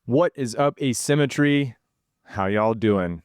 What is up, Asymmetry? How y'all doing?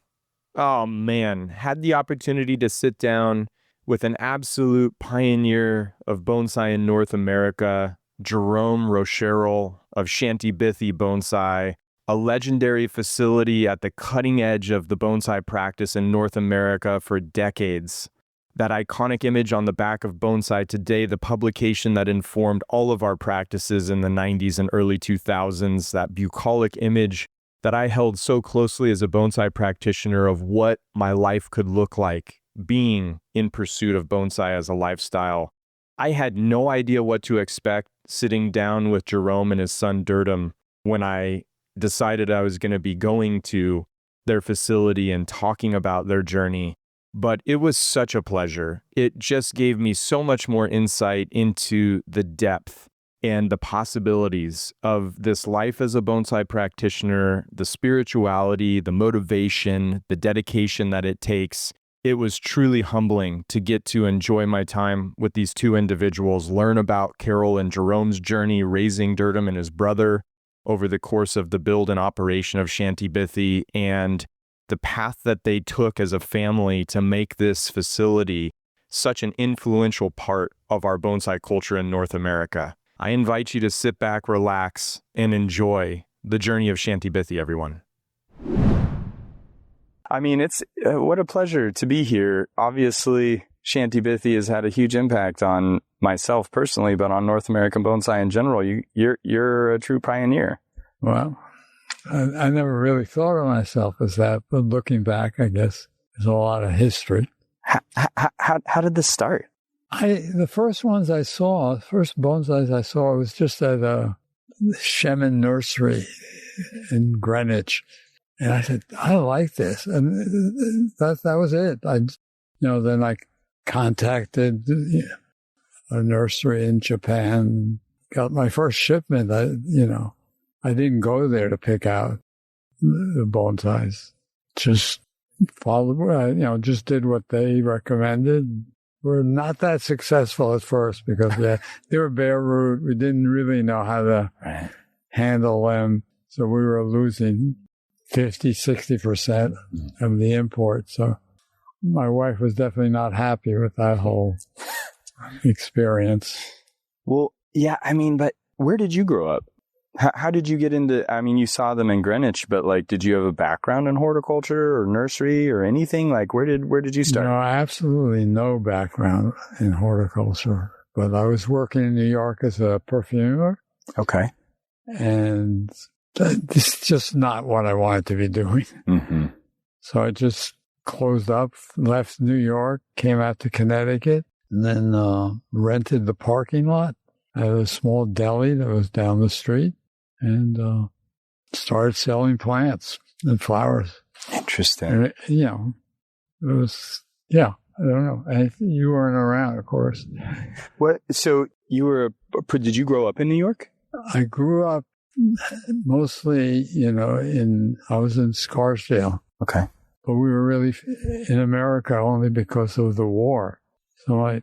Oh man, had the opportunity to sit down with an absolute pioneer of bonsai in North America, Jerome Rocherolle of Shanti Bithi Bonsai, a legendary facility at the cutting edge of the bonsai practice in North America for decades. That iconic image on the back of Bonsai Today, the publication that informed all of our practices in the 90s and early 2000s, that bucolic image that I held so closely as a bonsai practitioner of what my life could look like being in pursuit of bonsai as a lifestyle. I had no idea what to expect sitting down with Jerome and his son Durdam when I decided I was going to be going to their facility and talking about their journey. But it was such a pleasure. It just gave me so much more insight into the depth and the possibilities of this life as a bonsai practitioner, the spirituality, the motivation, the dedication that it takes. It was truly humbling to get to enjoy my time with these two individuals, learn about Carol and Jerome's journey raising Durdam and his brother over the course of the build and operation of Shanti Bithi, and the path that they took as a family to make this facility such an influential part of our bonsai culture in North America. I invite you to sit back, relax, and enjoy the journey of Shanti Bithi, everyone. I mean, it's what a pleasure to be here. Obviously, Shanti Bithi has had a huge impact on myself personally, but on North American bonsai in general. You're a true pioneer. Well, I never really thought of myself as that, but looking back, I guess there's a lot of history. How did this start? The first bonsais I saw was just at a Shemin nursery in Greenwich, and I said, I like this, and that was it. Then I contacted a nursery in Japan, got my first shipment. I didn't go there to pick out the bonsais. Just followed, just did what they recommended. We're not that successful at first because they were bare root. We didn't really know how to handle them. So we were losing 50-60% of the import. So my wife was definitely not happy with that whole experience. Well, yeah, but where did you grow up? How did you get into, you saw them in Greenwich, but did you have a background in horticulture or nursery or anything? Where did you start? No, absolutely no background in horticulture, but I was working in New York as a perfumer. Okay. And it's just not what I wanted to be doing. Mm-hmm. So I just closed up, left New York, came out to Connecticut, and then rented the parking lot at a small deli that was down the street. And started selling plants and flowers. Interesting. And it was, I don't know. And you weren't around, of course. What? So did you grow up in New York? I grew up mostly, I was in Scarsdale. Okay. But we were really in America only because of the war. So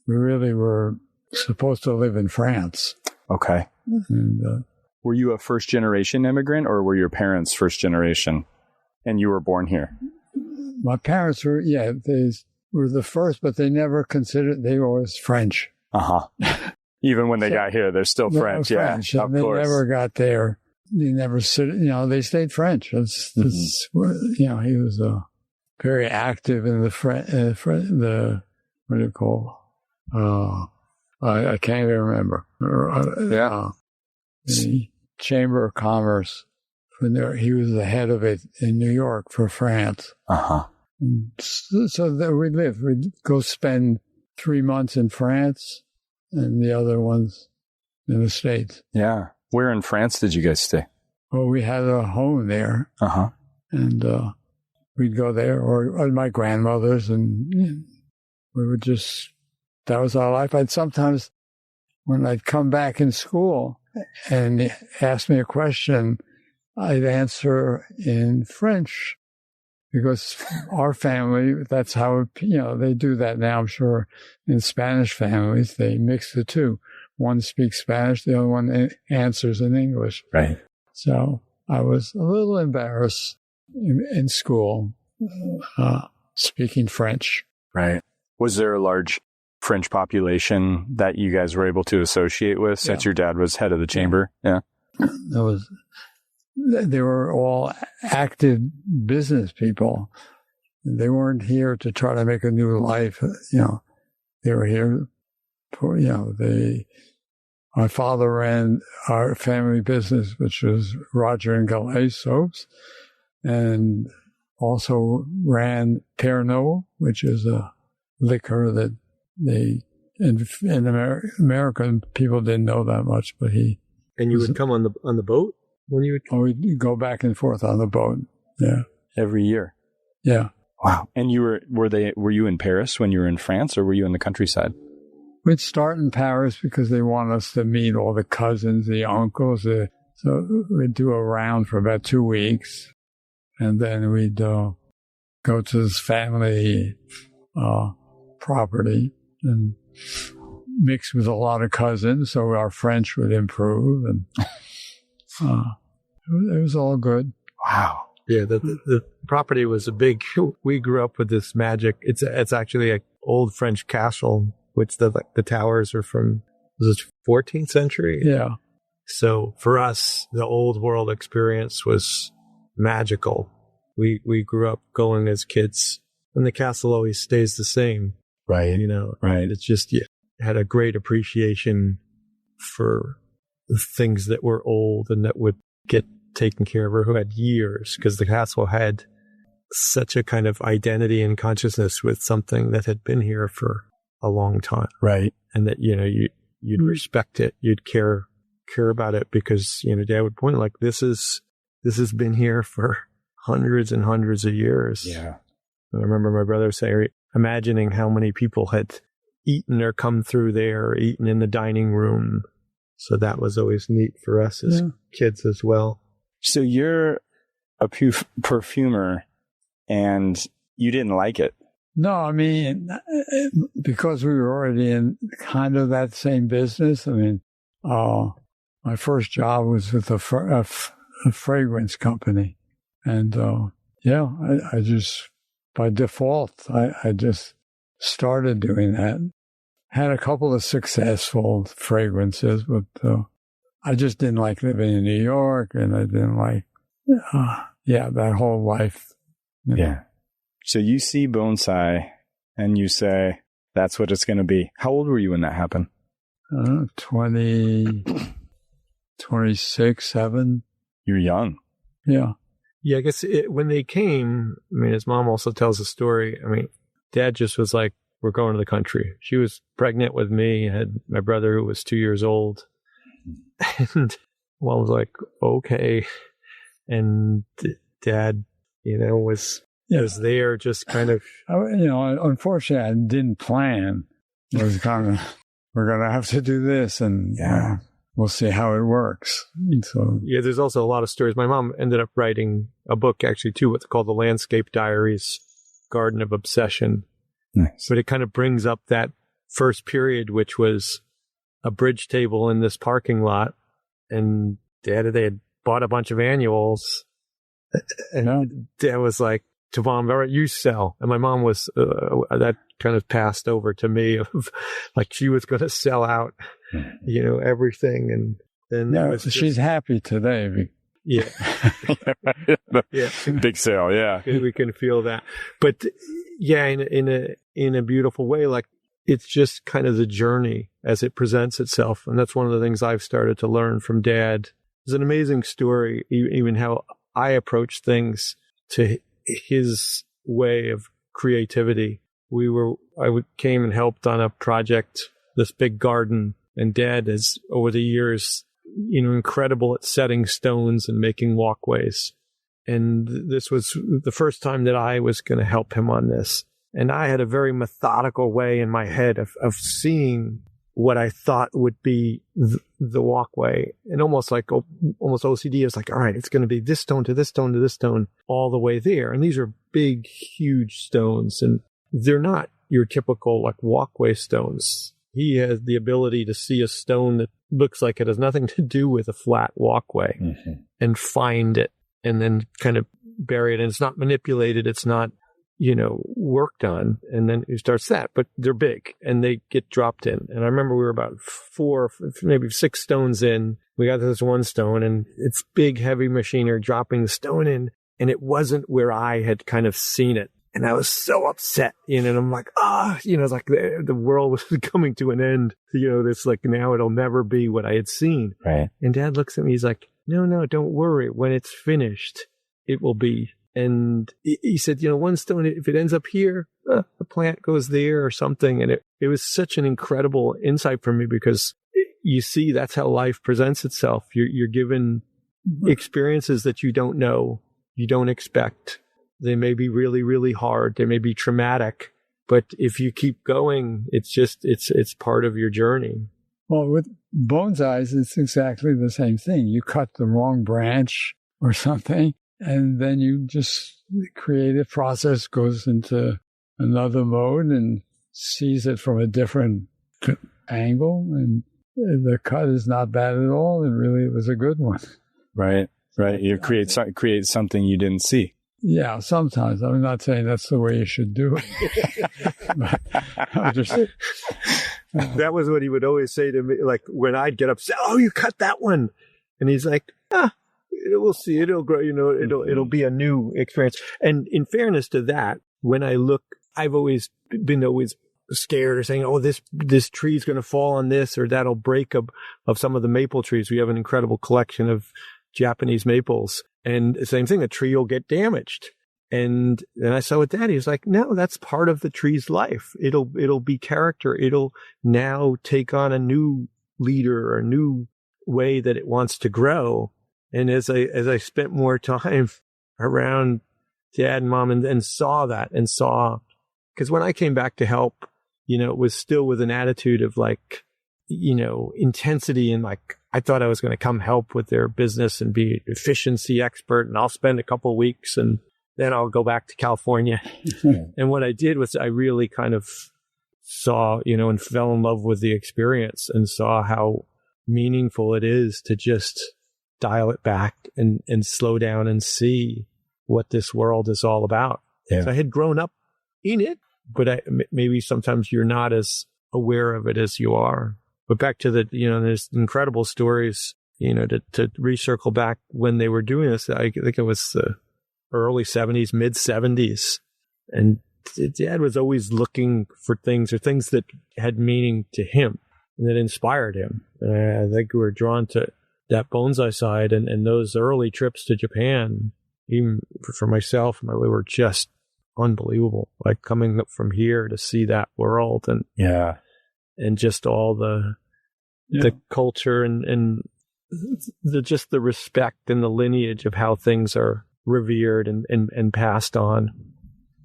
we really were supposed to live in France. Okay. And, were you a first-generation immigrant, or were your parents first-generation, and you were born here? My parents were, they were the first, but they never considered, they were always French. Uh-huh. Even when they got here, they're still French. Yeah, French. Of they course. Never got there. They never, they stayed French. He was very active in the what do you call? I can't even remember. The Chamber of Commerce. He was the head of it in New York for France. Uh-huh. So there we lived. We'd go spend 3 months in France and the other ones in the States. Yeah. Where in France did you guys stay? Well, we had a home there. Uh-huh. And we'd go there, or my grandmother's, and we would just, that was our life. Sometimes when I'd come back in school and ask me a question, I'd answer in French because our family, that's how, they do that now, I'm sure, in Spanish families. They mix the two. One speaks Spanish, the other one answers in English. Right. So I was a little embarrassed in school speaking French. Right. Was there a large French population that you guys were able to associate with since your dad was head of the chamber? Yeah. They were all active business people. They weren't here to try to make a new life. They were here for, my father ran our family business, which was Roger and Gallet soaps, and also ran Pernod, which is a liquor that American people didn't know that much, but he. And you would come on the boat when you would. Oh, we'd go back and forth on the boat. Yeah, every year. Yeah. Wow. And were you in Paris when you were in France, or were you in the countryside? We'd start in Paris because they want us to meet all the cousins, the uncles. So we'd do a round for about 2 weeks, and then we'd go to this family property and mix with a lot of cousins, so our French would improve, and it was all good. Wow. Yeah, the property was we grew up with this magic. It's actually an old French castle, which the towers are from, was it 14th century? Yeah. So for us, the old world experience was magical. We grew up going as kids, and the castle always stays the same. Right. Right. It's just, had a great appreciation for the things that were old and that would get taken care of, or who had years, because the castle had such a kind of identity and consciousness with something that had been here for a long time. Right. And that, you'd respect it. You'd care about it because, Dad would point like, this has been here for hundreds and hundreds of years. Yeah. I remember my brother imagining how many people had eaten or come through there, or eaten in the dining room. So that was always neat for us as kids as well. So you're a perfumer, and you didn't like it. No, I mean, because we were already in kind of that same business. I mean, my first job was with a fragrance company. And, I just, by default, I just started doing that. Had a couple of successful fragrances, but I just didn't like living in New York, and I didn't like, that whole life. Yeah. So you see Bonsai, and you say, that's what it's going to be. How old were you when that happened? 26, 7. You're young. Yeah. Yeah, I guess when they came, I mean, his mom also tells a story. I mean, Dad just was like, we're going to the country. She was pregnant with me, had my brother who was 2 years old. And Mom was like, okay. And Dad, was there just kind of. Unfortunately, I didn't plan. It was kind of, we're going to have to do this, and we'll see how it works. So there's also a lot of stories. My mom ended up writing a book, actually, too, what's called The Landscape Diaries, Garden of Obsession. Nice. But it kind of brings up that first period, which was a bridge table in this parking lot, and they had bought a bunch of annuals, and Dad was like to Mom, all right, you sell. And my mom was, that kind of passed over to me, of like she was going to sell out, everything. And then she's happy today. Yeah. Yeah. Big sale. Yeah. We can feel that. But in a beautiful way, like it's just kind of the journey as it presents itself. And that's one of the things I've started to learn from Dad. It's an amazing story, even how I approach things to his way of creativity. I came and helped on a project, this big garden, and Dad is over the years, incredible at setting stones and making walkways. And this was the first time that I was going to help him on this. And I had a very methodical way in my head of seeing what I thought would be the walkway. And almost OCD is like, all right, it's going to be this stone to this stone to this stone all the way there. And these are big, huge stones. And they're not your typical like walkway stones. he has the ability to see a stone that looks like it has nothing to do with a flat walkway and find it and then kind of bury it. And it's not manipulated. It's not, worked on. And then he starts that, but they're big and they get dropped in. And I remember we were about 4, maybe 6 stones in. We got this one stone and it's big, heavy machinery dropping the stone in. And it wasn't where I had kind of seen it. And I was so upset, and I'm like, it's like the world was coming to an end. This like now it'll never be what I had seen. Right. And Dad looks at me, he's like, no, don't worry. When it's finished, it will be. And he said, one stone, if it ends up here, the plant goes there or something. And it was such an incredible insight for me because you see that's how life presents itself. You're given experiences that you don't know, you don't expect. They may be really, really hard. They may be traumatic, but if you keep going, it's part of your journey. Well, with bonsais, it's exactly the same thing. You cut the wrong branch or something, and then you just creative process goes into another mode and sees it from a different angle, and the cut is not bad at all. And really, it was a good one. Right. You create something you didn't see. Yeah, sometimes. I'm not saying that's the way you should do it. But that was what he would always say to me, like when I'd get upset, oh, you cut that one. And he's like, we'll see. It'll grow, it'll be a new experience. And in fairness to that, when I look, I've always been scared or saying, oh, this tree's going to fall on this or that'll break of some of the maple trees. We have an incredible collection of Japanese maples. And the same thing, a tree will get damaged. And then I saw with Daddy, he's like, no, that's part of the tree's life. It'll be character. It'll now take on a new leader or a new way that it wants to grow. And as I spent more time around Dad and Mom and saw that and saw, because when I came back to help, it was still with an attitude of like, intensity and like, I thought I was going to come help with their business and be efficiency expert, and I'll spend a couple of weeks and then I'll go back to California. And what I did was I really kind of saw, and fell in love with the experience and saw how meaningful it is to just dial it back and slow down and see what this world is all about. Yeah. So I had grown up in it, but maybe sometimes you're not as aware of it as you are. But back to there's incredible stories, to recircle back when they were doing this. I think it was the early 70s, mid 70s. And Dad was always looking for things that had meaning to him and that inspired him. I think we were drawn to that bonsai side and those early trips to Japan, even for myself, were just unbelievable. Like coming up from here to see that world and just all the culture and the respect and the lineage of how things are revered and passed on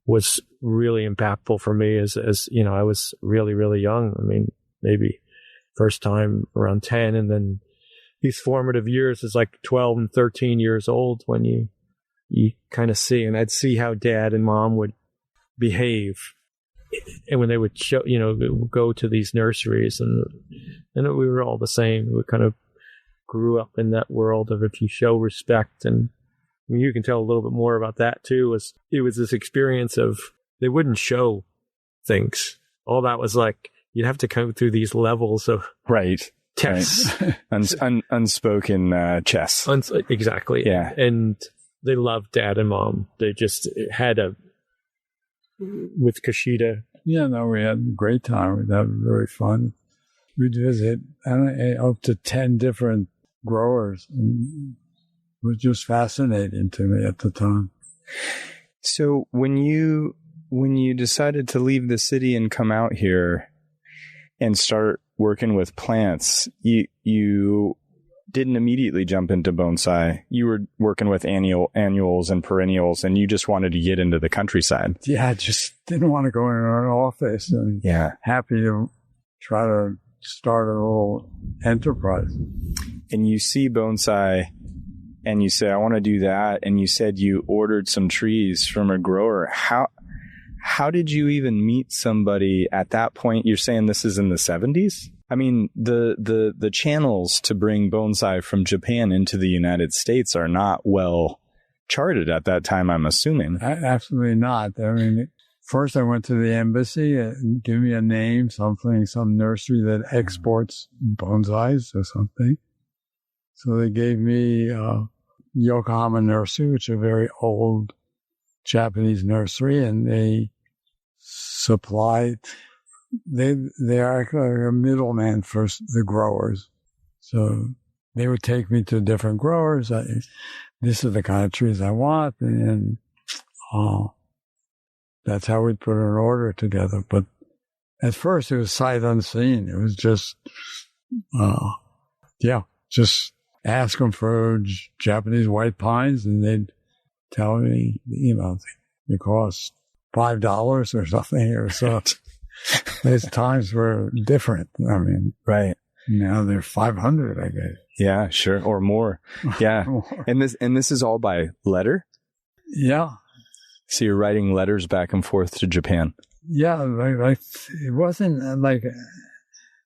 was really impactful for me as I was really, really young. I mean, maybe first time around 10, and then these formative years is like 12 and 13 years old when you kind of see, and I'd see how Dad and Mom would behave. And when they would show, go to these nurseries, and we were all the same. We kind of grew up in that world of if you show respect, and I mean, you can tell a little bit more about that too. It was this experience of they wouldn't show things. All that was like you'd have to come through these levels of tests, right. Unspoken chess. Exactly. Yeah, and they loved Dad and Mom. They just had with Kushida. Yeah, no, we had a great time. That was very fun. We'd visit up to 10 different growers. And it was just fascinating to me at the time. So when you decided to leave the city and come out here and start working with plants, you didn't immediately jump into bonsai. You were working with annuals and perennials, and you just wanted to get into the countryside. Yeah, I just didn't want to go in an office, and happy to try to start a little enterprise. And you see bonsai, and you say, I want to do that. And you said you ordered some trees from a grower. How how did you even meet somebody at that point? You're saying this is in the 70s? I mean, the channels to bring bonsai from Japan into the United States are not well charted at that time, I'm assuming. Absolutely not. I mean, first I went to the embassy and give me a name, some nursery that exports bonsais or something. So they gave me Yokohama Nursery, which is a very old Japanese nursery, and they supplied, they are like a middleman for the growers. So they would take me to different growers. This is the kind of trees I want, and that's how we'd put an order together. But at first it was sight unseen. It was just, just ask them for Japanese white pines, and they'd tell me, it costs $5 or something, or so. Those times were different. I mean, right now they're 500, I guess. Yeah, sure, or more. Yeah, more. And this is all by letter. Yeah. So you're writing letters back and forth to Japan. Yeah, it wasn't like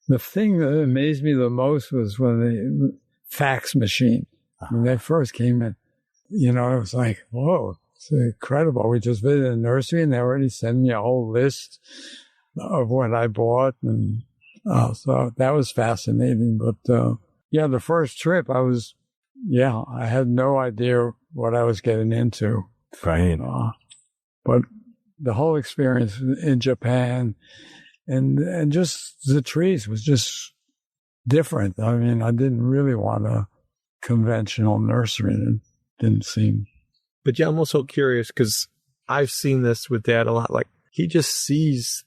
the thing that amazed me the most was when the fax machine. When they first came in, it was like, whoa, it's incredible. We just visited a nursery and they already sent me a whole list of what I bought. And so that was fascinating. But the first trip I had no idea what I was getting into. Right. But the whole experience in Japan and just the trees was just different. I mean, I didn't really want a conventional nursery. It didn't seem. But yeah, I'm also curious because I've seen this with Dad a lot. Like, he just sees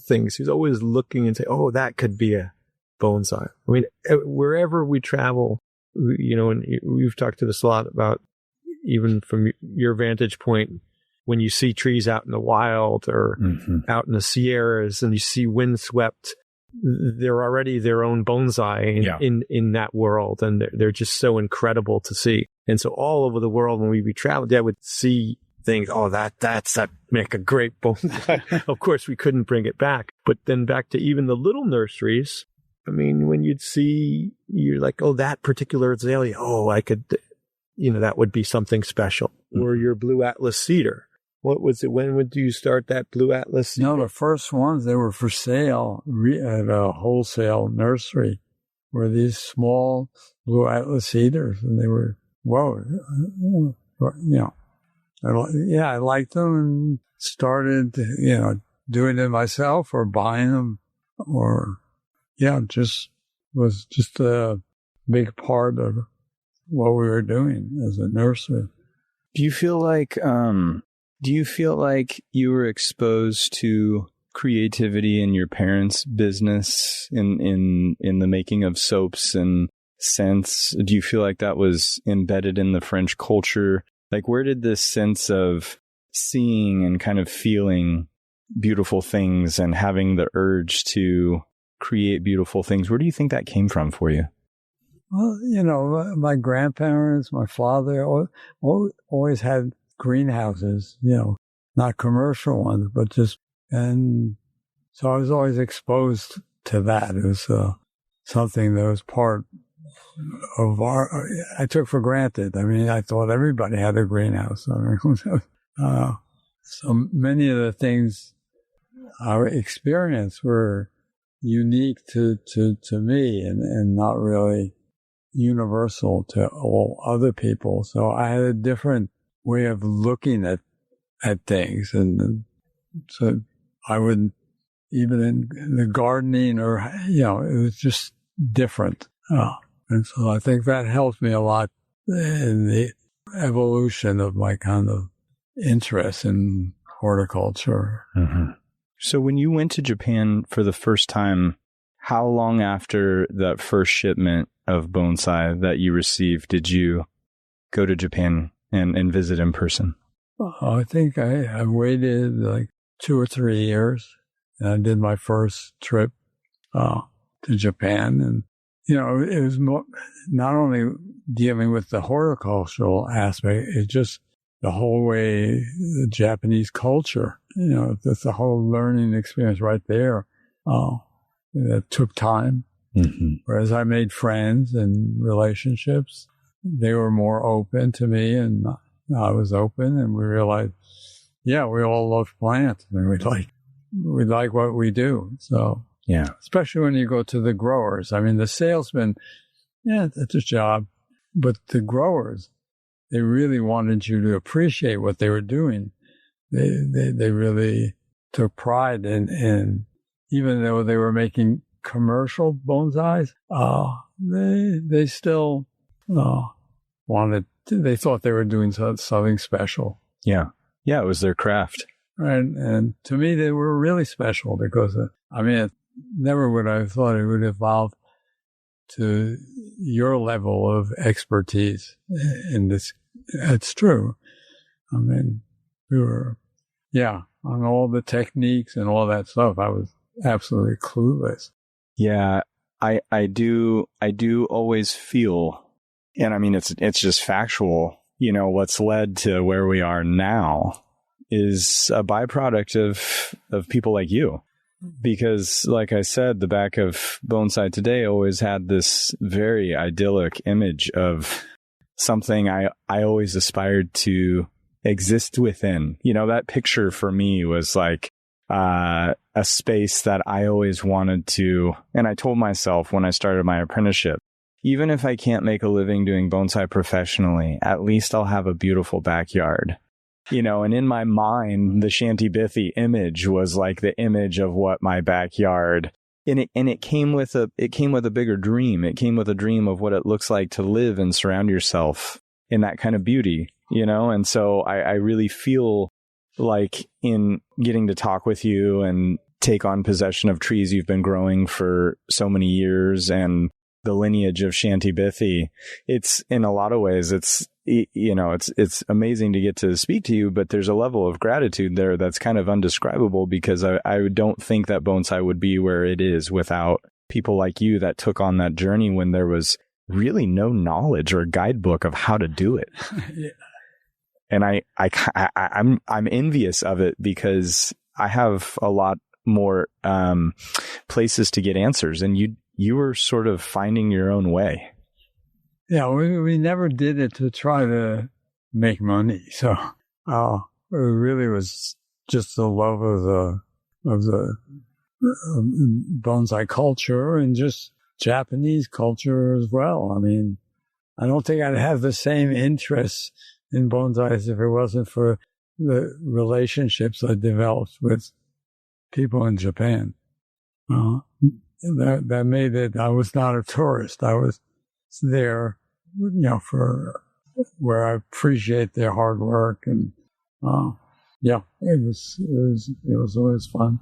things. He's always looking and say, oh, that could be a bonsai. I mean, wherever we travel, and we've talked to this a lot about, even from your vantage point, when you see trees out in the wild or out in the Sierras and you see windswept, they're already their own bonsai in that world. And they're just so incredible to see. And so all over the world, when we travel, Dad would see things, oh, that make a great bonsai. Of course, we couldn't bring it back. But then back to even the little nurseries, I mean, when you'd see, you're like, oh, that particular azalea, oh, I could, that would be something special. Or your blue atlas cedar. What was it? When would you start that blue atlas cedar? No, the first ones, they were for sale at a wholesale nursery, were these small blue atlas cedars. And they were, whoa, I liked them and started, doing it myself or buying them or, was just a big part of what we were doing as a nursery. Do you feel like you were exposed to creativity in your parents' business in the making of soaps and scents? Do you feel like that was embedded in the French culture? Like, where did this sense of seeing and kind of feeling beautiful things and having the urge to create beautiful things, where do you think that came from for you? Well, my grandparents, my father always had greenhouses, not commercial ones, but and so I was always exposed to that. It was something that was part of I took for granted. I mean, I thought everybody had a greenhouse. I mean, so many of the things I experienced were unique to me and not really universal to all other people. So I had a different way of looking at things. And so I would, even in the gardening or, it was just different. And so I think that helped me a lot in the evolution of my kind of interest in horticulture. Mm-hmm. So when you went to Japan for the first time, how long after that first shipment of bonsai that you received did you go to Japan and visit in person? I think I waited like 2 or 3 years. And I did my first trip to Japan. And, it was not only dealing with the horticultural aspect, it's just the whole way the Japanese culture that's a whole learning experience right there. That took time. Mm-hmm. Whereas I made friends and relationships, they were more open to me, and I was open, and we realized, yeah, we all love plants, and we like what we do. So yeah, especially when you go to the growers. I mean, the salesman, yeah, that's a job, but the growers, they really wanted you to appreciate what they were doing. They really took pride in even though they were making commercial bonsais, they still they thought they were doing something special. Yeah. Yeah, it was their craft. And to me, they were really special because, never would I have thought it would evolve to your level of expertise in this. It's true. I mean, we were, on all the techniques and all that stuff, I was absolutely clueless. Yeah, I do always feel, and I mean, it's just factual, what's led to where we are now is a byproduct of people like you. Because, like I said, the back of Bonsai Today always had this very idyllic image of something I always aspired to exist within. That picture for me was like a space that I always wanted to, and I told myself when I started my apprenticeship, even if I can't make a living doing bonsai professionally, at least I'll have a beautiful backyard. And in my mind, the Shanti Bithi image was like the image of what my backyard, and it came with a bigger dream. It came with a dream of what it looks like to live and surround yourself in that kind of beauty, and so I really feel like in getting to talk with you and take on possession of trees you've been growing for so many years and the lineage of Shanti Bithi, it's in a lot of ways, it's amazing to get to speak to you, but there's a level of gratitude there that's kind of undescribable because I don't think that bonsai would be where it is without people like you that took on that journey when there was really no knowledge or guidebook of how to do it. Yeah. And I'm envious of it because I have a lot more places to get answers, and you were sort of finding your own way. Yeah, we never did it to try to make money. So it really was just the love of the bonsai culture and just Japanese culture as well. I mean, I don't think I'd have the same interests in bonsais if it wasn't for the relationships I developed with people in Japan. That made it, I was not a tourist. I was there, for where I appreciate their hard work. And, it was always fun.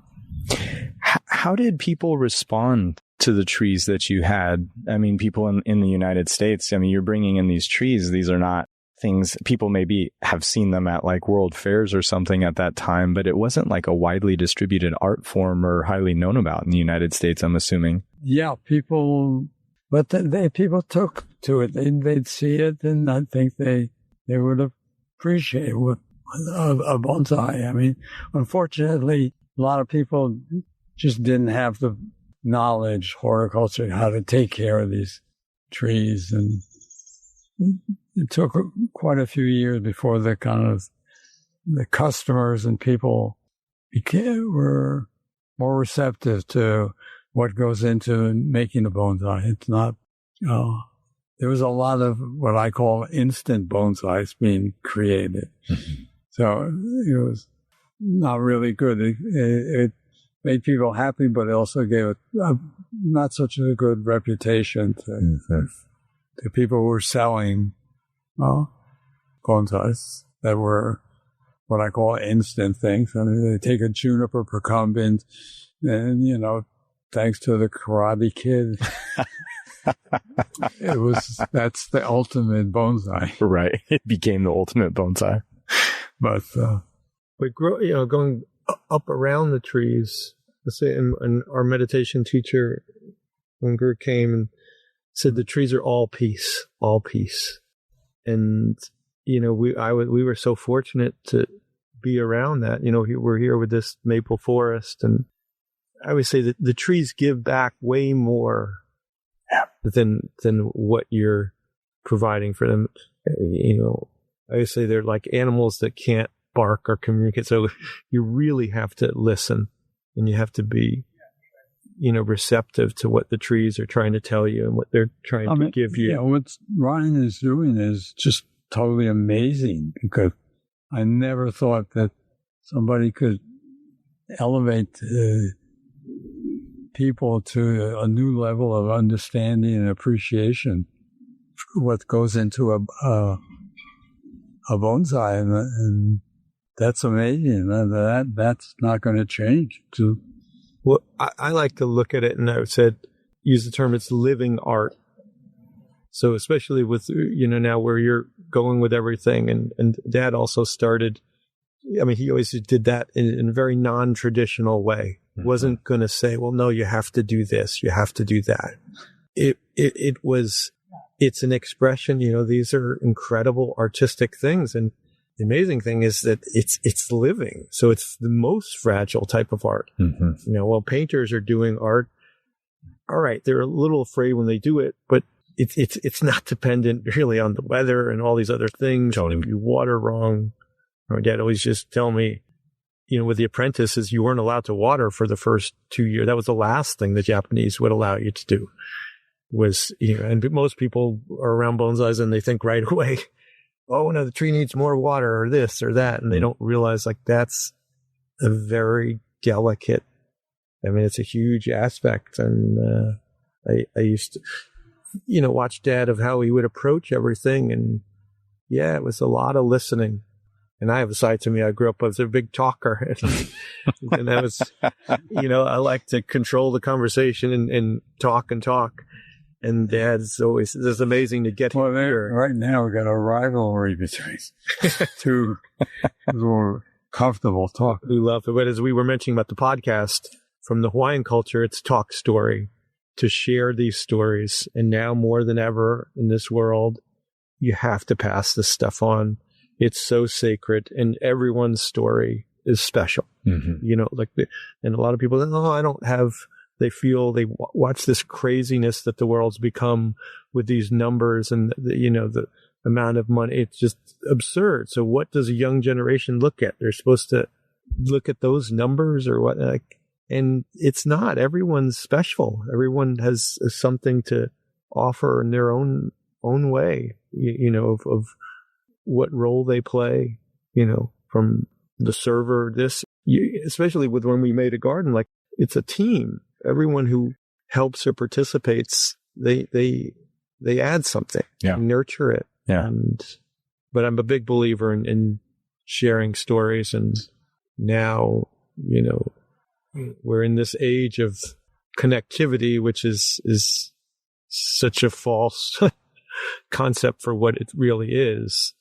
How did people respond to the trees that you had? I mean, people in the United States, you're bringing in these trees. These are not things, people maybe have seen them at like world fairs or something at that time, but it wasn't like a widely distributed art form or highly known about in the United States, I'm assuming. Yeah, people took to it. They'd see it, and I think they would appreciate a bonsai. I mean, unfortunately, a lot of people just didn't have the knowledge, horticulture, how to take care of these trees, and it took quite a few years before the customers and people were more receptive to what goes into making a bonsai. It's not, there was a lot of what I call instant bonsais being created. Mm-hmm. So it was not really good. It made people happy, but it also gave it not such a good reputation to people who were selling bonsais that were what I call instant things. I mean, they take a juniper procumbens, and thanks to the Karate Kid, that's the ultimate bonsai. Right, it became the ultimate bonsai. But going up around the trees. Let's say, and our meditation teacher, when Guru came and said the trees are all peace, and we were so fortunate to be around that. We're here with this maple forest, and I would say that the trees give back way more than what you're providing for them. I would say they're like animals that can't bark or communicate. So you really have to listen, and you have to be, receptive to what the trees are trying to tell you and what they're trying to give you. Yeah, what Ryan is doing is just totally amazing, because I never thought that somebody could elevate people to a new level of understanding and appreciation for what goes into a bonsai, and that's amazing. That's not going to change. Well, I like to look at it, and I would use the term, it's living art. So especially with, now where you're going with everything, and Dad also started, he always did that in a very non-traditional way. Mm-hmm. Wasn't going to say, well, no, you have to do this, you have to do that. It's an expression, these are incredible artistic things. And the amazing thing is that it's living. So it's the most fragile type of art. Mm-hmm. While painters are doing art, all right, they're a little afraid when they do it, but it's not dependent really on the weather and all these other things. Totally. If you water wrong, my dad always just tell me, with the apprentices, you weren't allowed to water for the first 2 years. That was the last thing the Japanese would allow you to do. Was, and most people are around bonsais and they think right away, oh no, the tree needs more water or this or that. And they don't realize that's a very delicate, it's a huge aspect. And, I used to, watch Dad of how he would approach everything. And yeah, it was a lot of listening. And I have a side to me. I grew up as a big talker. And that was, I like to control the conversation and talk. And Dad's always, it's amazing to get here. Right now, we've got a rivalry between two more comfortable talk. We love it. But as we were mentioning about the podcast, from the Hawaiian culture, it's talk story, to share these stories. And now more than ever in this world, you have to pass this stuff on. It's so sacred, and everyone's story is special. Mm-hmm. And a lot of people say, they feel they watch this craziness that the world's become with these numbers and the amount of money. It's just absurd. So what does a young generation look at? They're supposed to look at those numbers or what? And it's not. Everyone's special. Everyone has something to offer in their own way, of what role they play, from the server, especially with when we made a garden, it's a team. Everyone who helps or participates, they add something, nurture it. Yeah. But I'm a big believer in sharing stories. And now, we're in this age of connectivity, which is such a false concept for what it really is.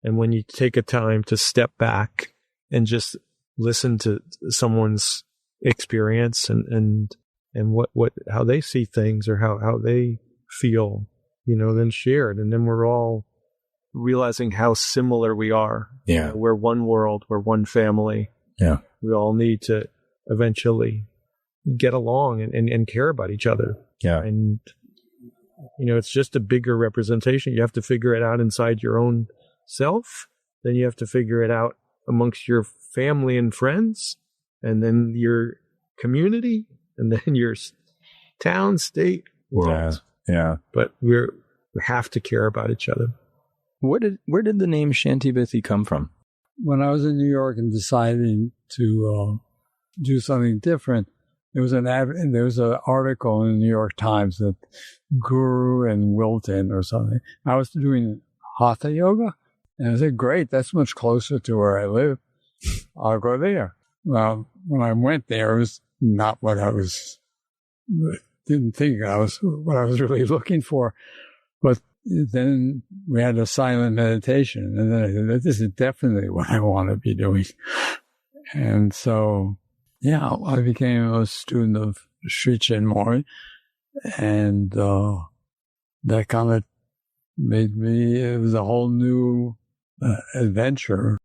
And when you take a time to step back and just listen to someone's experience and what how they see things or how they feel, then share it. And then we're all realizing how similar we are. Yeah. We're one world, we're one family. Yeah. We all need to eventually get along and care about each other. Yeah. And, it's just a bigger representation. You have to figure it out inside your own self. Then you have to figure it out amongst your family and friends, and then your community, and then your town, state, world. Yeah. But we have to care about each other. Where did the name Shanti Bithi come from? When I was in New York and deciding to do something different, there was an article in the New York Times that Guru and Wilton or something. I was doing Hatha yoga, and I said, "Great, that's much closer to where I live. I'll go there." Well, when I went there, it was not what didn't think what I was really looking for. But then we had a silent meditation, and then I said, "This is definitely what I want to be doing." And so, yeah, I became a student of Sri Chinmoy, and that kind of made me, it was a whole new adventure.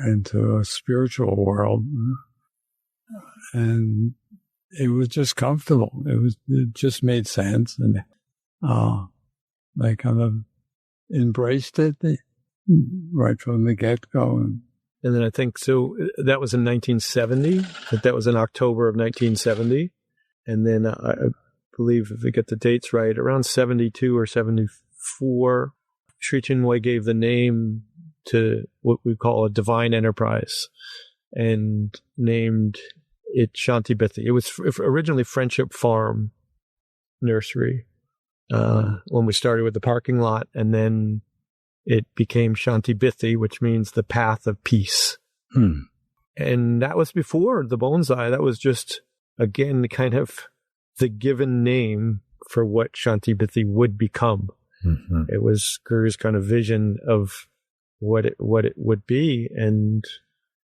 into a spiritual world. And it was just comfortable. It just made sense. And I kind of embraced it right from the get-go. And then I think, so that was in 1970. That was in October of 1970. And then I believe, if I get the dates right, around 72 or 74, Sri Chinmoy gave the name to what we call a divine enterprise and named it Shanti Bithi. It was originally Friendship Farm Nursery when we started with the parking lot, and then it became Shanti Bithi, which means the path of peace. And that was before the bonsai. That was just, again, kind of the given name for what Shanti Bithi would become. Mm-hmm. It was Guru's kind of vision of what it would be. And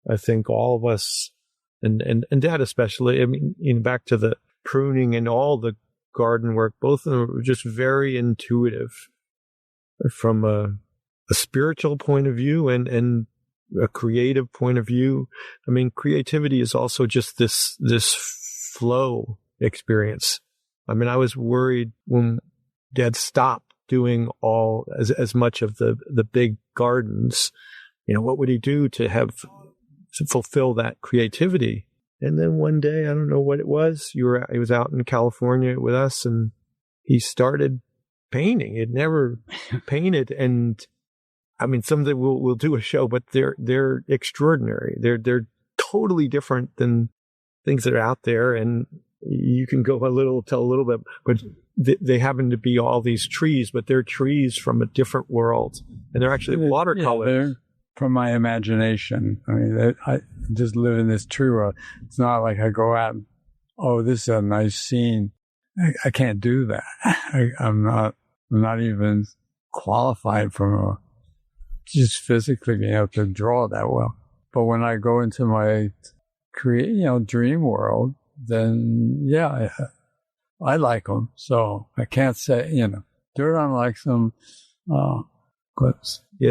I think all of us, and Dad especially, I mean, back to the pruning and all the garden work, both of them were just very intuitive from a spiritual point of view and a creative point of view. I mean, creativity is also just this flow experience. I mean, I was worried when Dad stopped doing all as much of the big gardens. What would he do to fulfill that creativity? And then one day, I don't know what it was, he was out in California with us, and he started painting. He'd never painted, and I mean, someday we'll do a show, but they're extraordinary. They're totally different than things that are out there, and you can tell a little bit, but they happen to be all these trees, but they're trees from a different world, and they're actually watercolor. Yeah, they're from my imagination. I mean, I just live in this tree world. It's not like I go out and, oh, this is a nice scene. I can't do that. I'm not even qualified from just physically being able to draw that well. But when I go into my dream world, then yeah, I like them. So I can't say, Durdam likes them. But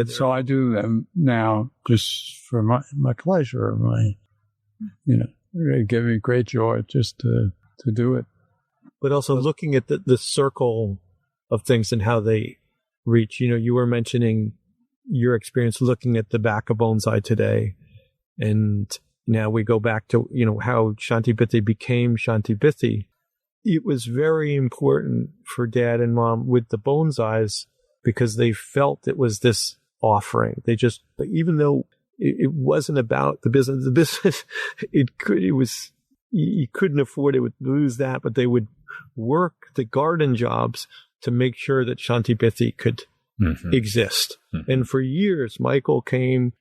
so I do them now just for my pleasure. It gave me great joy just to do it. But also looking at the circle of things and how they reach. You were mentioning your experience looking at the back of Bonsai Today, and now we go back to how Shanti Bithi became Shanti Bithi. It was very important for Dad and Mom with the bonsais because they felt it was this offering. They just, even though it wasn't about the business, you couldn't afford it, would lose that, but they would work the garden jobs to make sure that Shanti Bithi could exist. Mm-hmm. And for years, Michael came,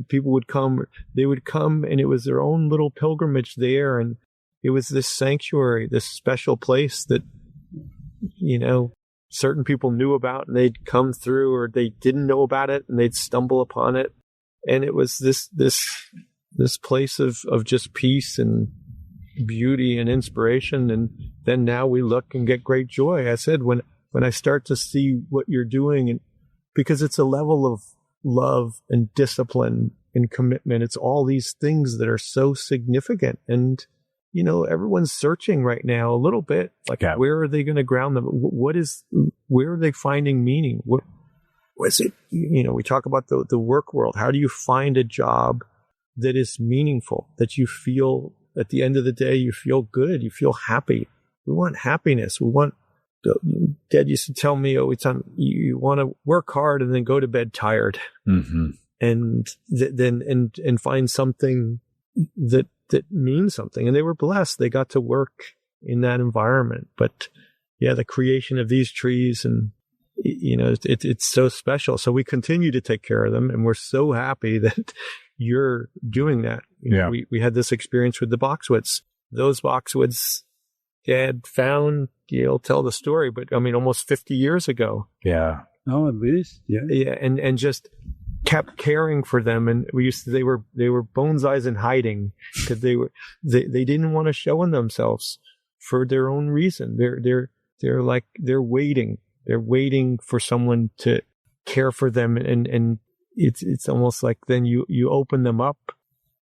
people would come, they would come, and it was their own little pilgrimage there. And it was this sanctuary, this special place that, certain people knew about, and they'd come through, or they didn't know about it and they'd stumble upon it. And it was this place of just peace and beauty and inspiration. And then now we look and get great joy. I said, when I start to see what you're doing, and because it's a level of love and discipline and commitment, it's all these things that are so significant. And everyone's searching right now a little bit, like, where are they going to ground them? Where are they finding meaning? What was it? We talk about the work world. How do you find a job that is meaningful, that you feel at the end of the day, you feel good, you feel happy? We want happiness. Dad used to tell me always, you want to work hard and then go to bed tired, and then find something that means something. And they were blessed. They got to work in that environment. But yeah, the creation of these trees, and it's so special. So we continue to take care of them, and we're so happy that you're doing that. We had this experience with the Boxwoods. Those Boxwoods Dad found, he'll tell the story, but I mean, almost 50 years ago. Yeah. Oh, at least. Yeah. Yeah. And just kept caring for them. And they were bonsais in hiding because they didn't want to show themselves for their own reason. They're waiting for someone to care for them and it's almost like then you open them up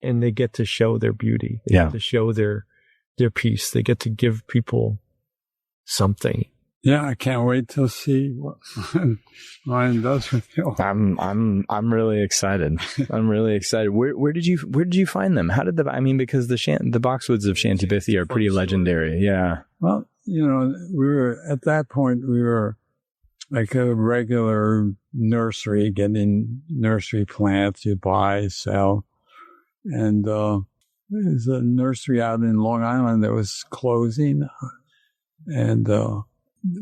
and they get to show their beauty. They get to show their piece. They get to give people something. Yeah, I can't wait to see what mine does with you. I'm really excited. I'm really excited. Where did you find them? How did because the Boxwoods of Shanti Bithi are pretty legendary. Yeah. Well, we were at that point, we were like a regular nursery, getting nursery plants you buy, sell. And there's a nursery out in Long Island that was closing. And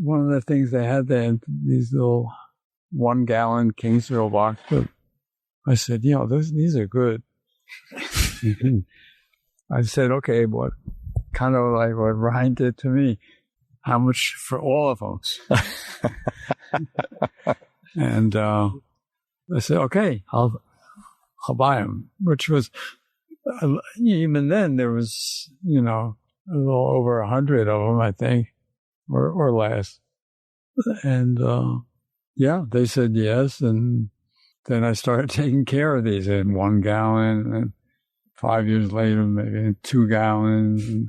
one of the things they had these little 1 gallon Kingsville Boxwoods. I said, these are good. I said, okay, what kind of like what Ryan did to me? How much for all of them? And I said, okay, I'll buy them, which was, even then there was, a little over 100 of them, I think, or less. And, they said yes. And then I started taking care of these in 1 gallon, and 5 years later, maybe in 2 gallons. And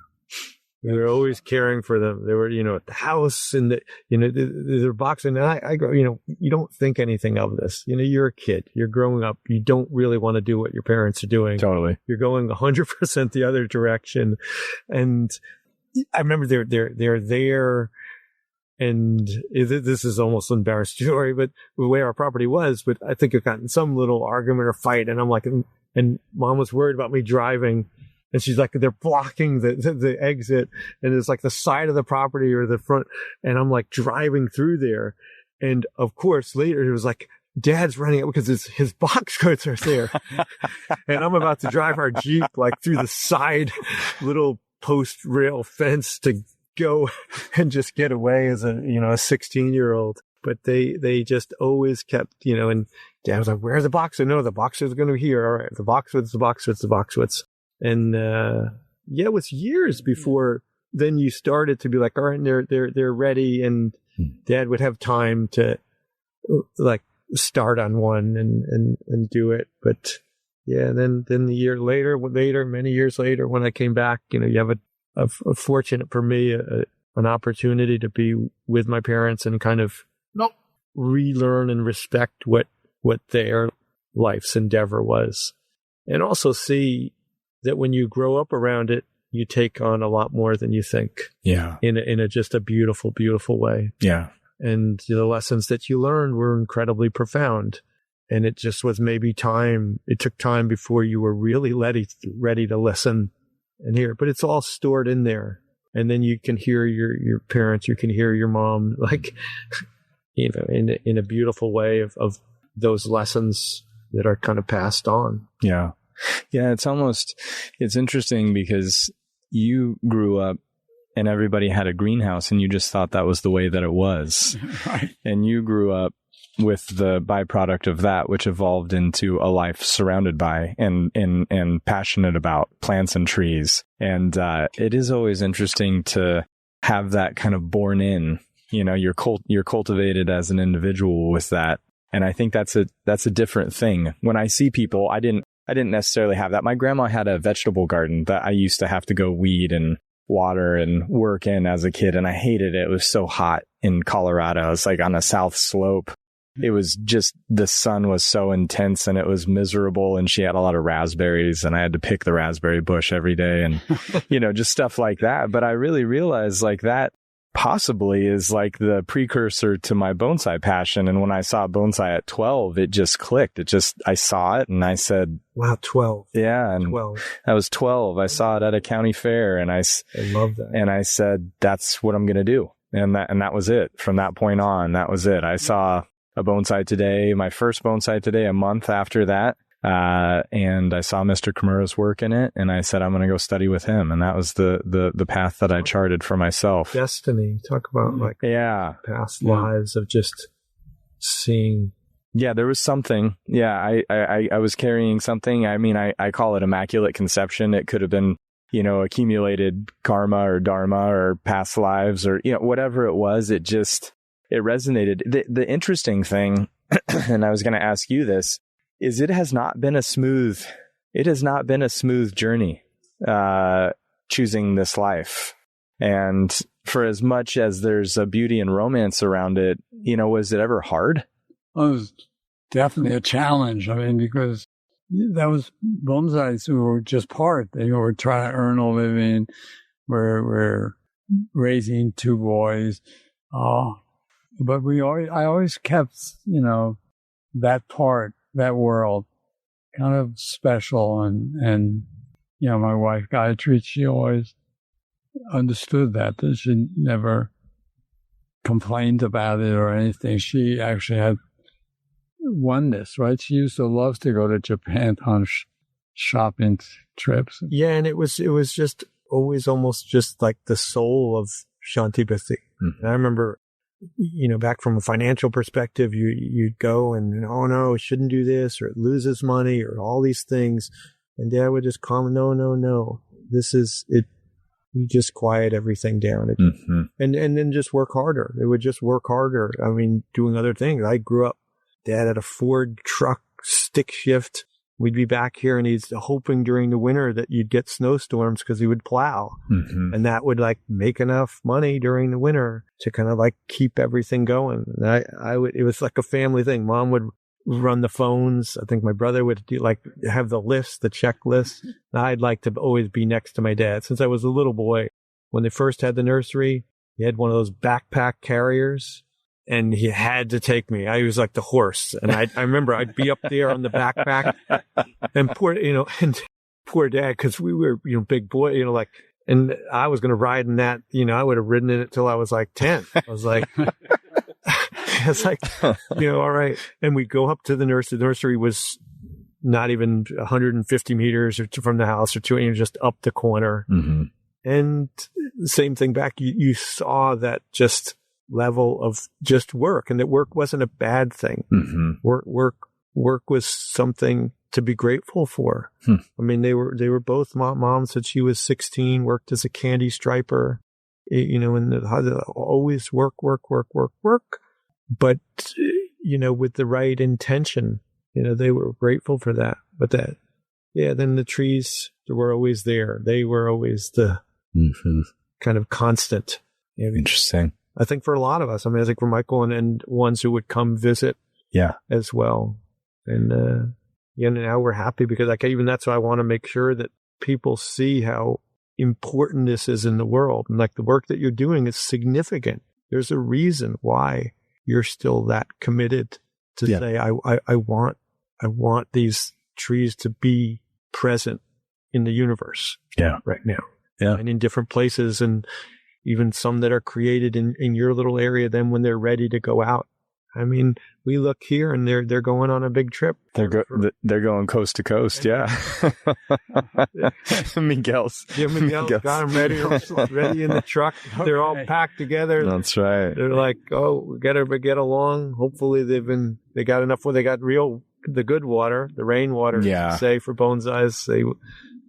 they're always caring for them. They were, at the house, and they're boxing. And I go, you don't think anything of this. You're a kid. You're growing up. You don't really want to do what your parents are doing. Totally. You're going 100% the other direction. And I remember they're there. And this is almost an embarrassing story, but the way our property was, but I think it got in some little argument or fight. And I'm like, and Mom was worried about me driving. And she's like, they're blocking the exit. And it's like the side of the property or the front. And I'm like driving through there. And of course, later it was like, Dad's running up because his box coats are there. And I'm about to drive our Jeep like through the side little post rail fence to go and just get away as a 16-year-old. But they just always kept, and Dad was like, where's the boxer? No, the boxer's going to be here. All right. The Boxwoods. And, it was years before then you started to be like, all right, they're ready. And Dad would have time to like start on one and do it. But then the year later, many years later, when I came back, you have a fortunate for me, an opportunity to be with my parents and kind of relearn and respect what their life's endeavor was. And also see that when you grow up around it, you take on a lot more than you think. Yeah. In a just a beautiful, beautiful way. Yeah. And the lessons that you learned were incredibly profound. And it just was maybe time. It took time before you were really ready to listen and hear. But it's all stored in there. And then you can hear your parents, you can hear your mom, like, in a beautiful way of those lessons that are kind of passed on. Yeah. Yeah. It's interesting because you grew up and everybody had a greenhouse and you just thought that was the way that it was. Right. And you grew up with the byproduct of that, which evolved into a life surrounded by and passionate about plants and trees. And it is always interesting to have that kind of born in. You're cultivated as an individual with that. And I think that's a different thing. When I see people, I didn't necessarily have that. My grandma had a vegetable garden that I used to have to go weed and water and work in as a kid. And I hated it. It was so hot in Colorado. It was like on a south slope. It was just, the sun was so intense and it was miserable. And she had a lot of raspberries and I had to pick the raspberry bush every day and, just stuff like that. But I really realized like that possibly is like the precursor to my bonsai passion. And when I saw bonsai at 12, it just clicked. I saw it and I said, wow, 12. Yeah. And 12. I was 12. I saw it at a county fair and I love that. And I said, that's what I'm going to do. And that was it. From that point on, that was it. I saw a Bonsai Today, my first Bonsai Today, a month after that. And I saw Mr. Kimura's work in it and I said, I'm going to go study with him. And that was the path that I charted for myself. Destiny. Talk about past lives of just seeing. Yeah, there was something. Yeah, I was carrying something. I mean, I call it immaculate conception. It could have been, accumulated karma or dharma or past lives or, whatever it was. It resonated. The interesting thing, and I was going to ask you this, is it has not been a smooth journey choosing this life. And for as much as there's a beauty and romance around it, was it ever hard? Well, it was definitely a challenge. I mean, because that was bonsais who were just part. They were trying to earn a living. We're raising 2 boys. But I always kept, that part, that world kind of special. And my wife, Gayatri, she always understood that she never complained about it or anything. She actually had oneness, right? She used to love to go to Japan on shopping trips. Yeah, and it was just always almost just like the soul of Shanti Bithi. Mm-hmm. And I remember, back from a financial perspective, you'd go and, oh no, shouldn't do this, or it loses money, or all these things. And Dad would just calm, no, this is it. You just quiet everything down, mm-hmm. and then just work harder. They would just work harder. I mean, doing other things. I grew up, Dad had a Ford truck, stick shift. We'd be back here, and he's hoping during the winter that you'd get snowstorms because he would plow, mm-hmm. and that would make enough money during the winter to kind of keep everything going. And it was like a family thing. Mom would run the phones. I think my brother would do have the list, the checklist. And I'd like to always be next to my dad. Since I was a little boy, when they first had the nursery, he had one of those backpack carriers, and he had to take me. I was like the horse, and I remember I'd be up there on the backpack, and poor Dad, because we were big boy, and I was going to ride in that. I would have ridden in it till I was 10. I was like. It's all right. And we'd go up to the nursery. The nursery was not even 150 meters from the house or 2, just up the corner. Mm-hmm. And the same thing back. You saw that just level of just work, and that work wasn't a bad thing. Mm-hmm. Work was something to be grateful for. I mean, they were both, mom said she was 16, worked as a candy striper, and always work. But, with the right intention, they were grateful for that. But then the trees were always there. They were always the mm-hmm. kind of constant. Interesting. I think for a lot of us, I think for Michael and ones who would come visit as well. And, now we're happy because even that's why I want to make sure that people see how important this is in the world. And the work that you're doing is significant. There's a reason why you're still that committed to say, I want these trees to be present in the universe right now. Yeah. And in different places, and even some that are created in your little area, then when they're ready to go out. I mean, we look here and they're going on a big trip. They're going coast to coast. Yeah. Miguel's got them ready in the truck. Okay. They're all packed together. That's right. They're like, oh, we gotta get along. Hopefully they got enough. They got the good water, the rainwater. Yeah. Say for bonsais,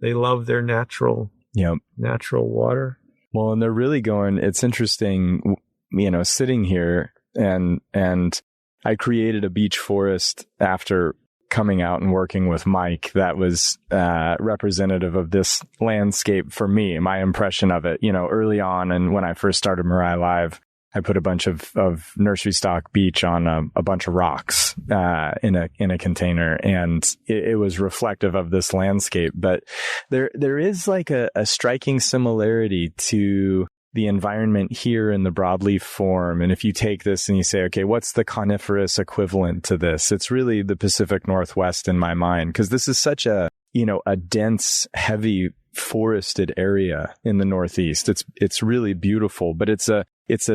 they love their natural water. Well, and they're really going. It's interesting, sitting here. And I created a beech forest after coming out and working with Mike that was representative of this landscape for me, my impression of it. Early on, and when I first started Mirai Live, I put a bunch of nursery stock beech on a bunch of rocks in a container, and it was reflective of this landscape. But there is a striking similarity to the environment here in the broadleaf form. And if you take this and you say, okay, what's the coniferous equivalent to this? It's really the Pacific Northwest in my mind, because this is such a dense, heavy forested area in the Northeast. It's really beautiful, but it's a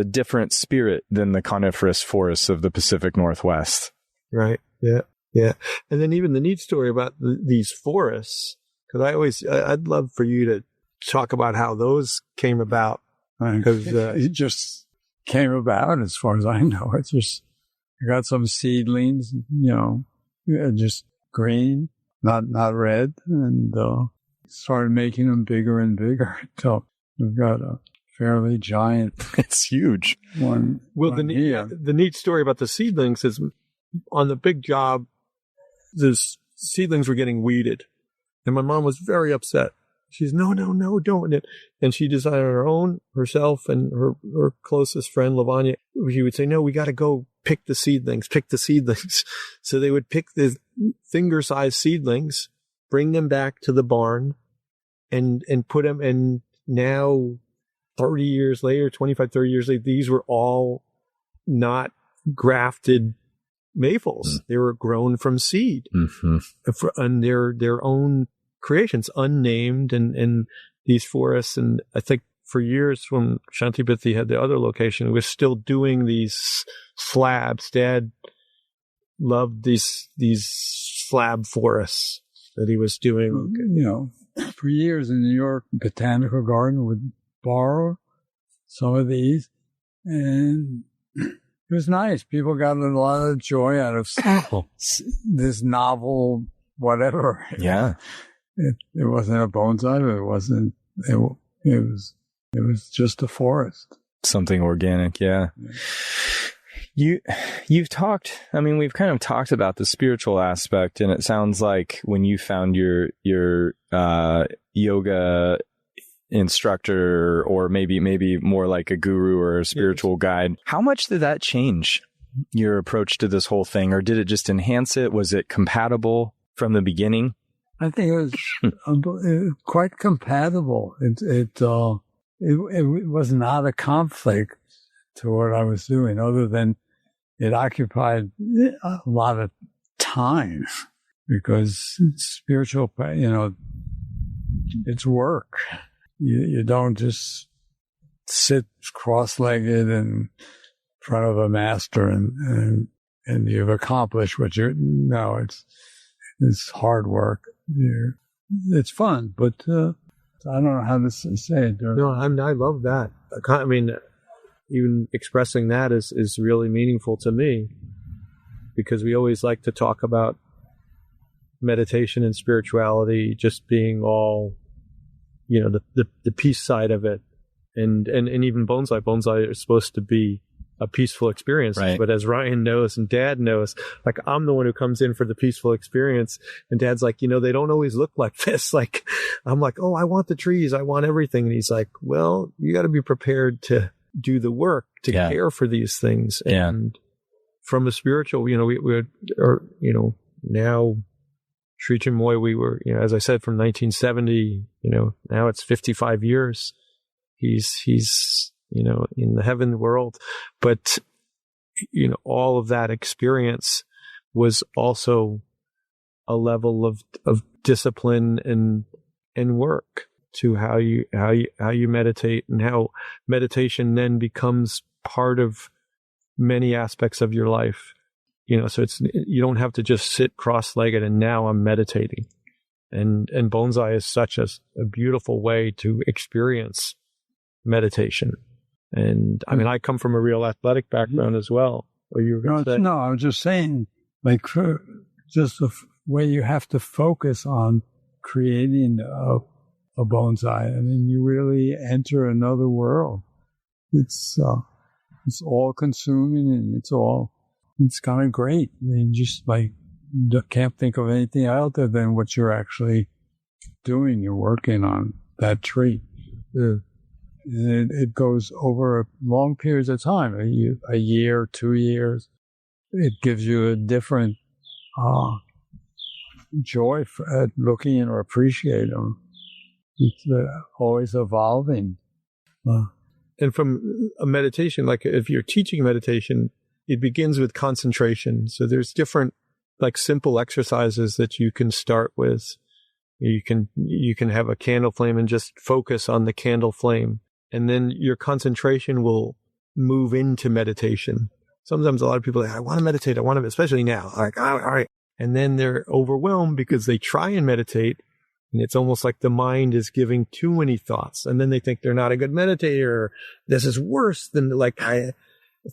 different spirit than the coniferous forests of the Pacific Northwest. Right. Yeah. Yeah. And then even the neat story about these forests, because I'd love for you to talk about how those came about. Because it just came about, as far as I know. It's just, I got some seedlings, just green, not red, and started making them bigger and bigger until we've got a fairly giant. It's huge. One. Well, the neat story about the seedlings is on the big job, seedlings were getting weeded. And my mom was very upset. She's, no, don't. And she decided herself and her closest friend, Lavanya, she would say, no, we got to go pick the seedlings. So they would pick the finger-sized seedlings, bring them back to the barn and put them. And now 30 years later, 25, 30 years later, these were all not grafted maples. They were grown from seed and their own creations, unnamed, and these forests. And I think for years when Shanti Bithi had the other location, we were still doing these slabs. Dad loved these slab forests that he was doing. You know, for years in New York, Botanical Garden would borrow some of these, and it was nice. People got a lot of joy out of this novel, whatever. Yeah. It wasn't a bonsai, but it was just a forest. Something organic, yeah. You've talked, I mean, we've kind of talked about the spiritual aspect, and it sounds like when you found your yoga instructor, or maybe more like a guru or a spiritual guide, how much did that change your approach to this whole thing, or did it just enhance it? Was it compatible from the beginning? I think it was quite compatible. It was not a conflict to what I was doing, other than it occupied a lot of time, because spiritual, it's work. You don't just sit cross-legged in front of a master and you've accomplished what it's hard work. It's fun, but I don't know how to say it. No, I love that. I mean, even expressing that is really meaningful to me, because we always like to talk about meditation and spirituality just being all, the peace side of it, and even bonsai is supposed to be a peaceful experience. Right. But as Ryan knows and Dad knows, like, I'm the one who comes in for the peaceful experience, and Dad's like, they don't always look like this. Like, I'm like, oh, I want the trees, I want everything. And he's like, well, you got to be prepared to do the work, to care for these things. Yeah. And from a spiritual, now Sri Chinmoy, we were, as I said, from 1970, now it's 55 years. He's in the heaven world. But, all of that experience was also a level of discipline and work to how you meditate, and how meditation then becomes part of many aspects of your life. So you don't have to just sit cross-legged and now I'm meditating. And bonsai is such a beautiful way to experience meditation. And I mean, I come from a real athletic background as well. What you were going to say? No, I was just saying, like, just the way you have to focus on creating a bonsai. I mean, you really enter another world. It's all consuming, and it's kind of great. I mean, just like, can't think of anything other than what you're actually doing. You're working on that tree. Yeah. And it goes over long periods of time, a year, 2 years. It gives you a different joy at looking or appreciating them. It's always evolving. And from a meditation, like if you're teaching meditation, it begins with concentration. So there's different, like, simple exercises that you can start with. You can have a candle flame and just focus on the candle flame. And then your concentration will move into meditation. Sometimes a lot of people are like, I want to meditate. Especially now. Like, all right. And then they're overwhelmed because they try and meditate, and it's almost like the mind is giving too many thoughts. And then they think they're not a good meditator. This is worse than like I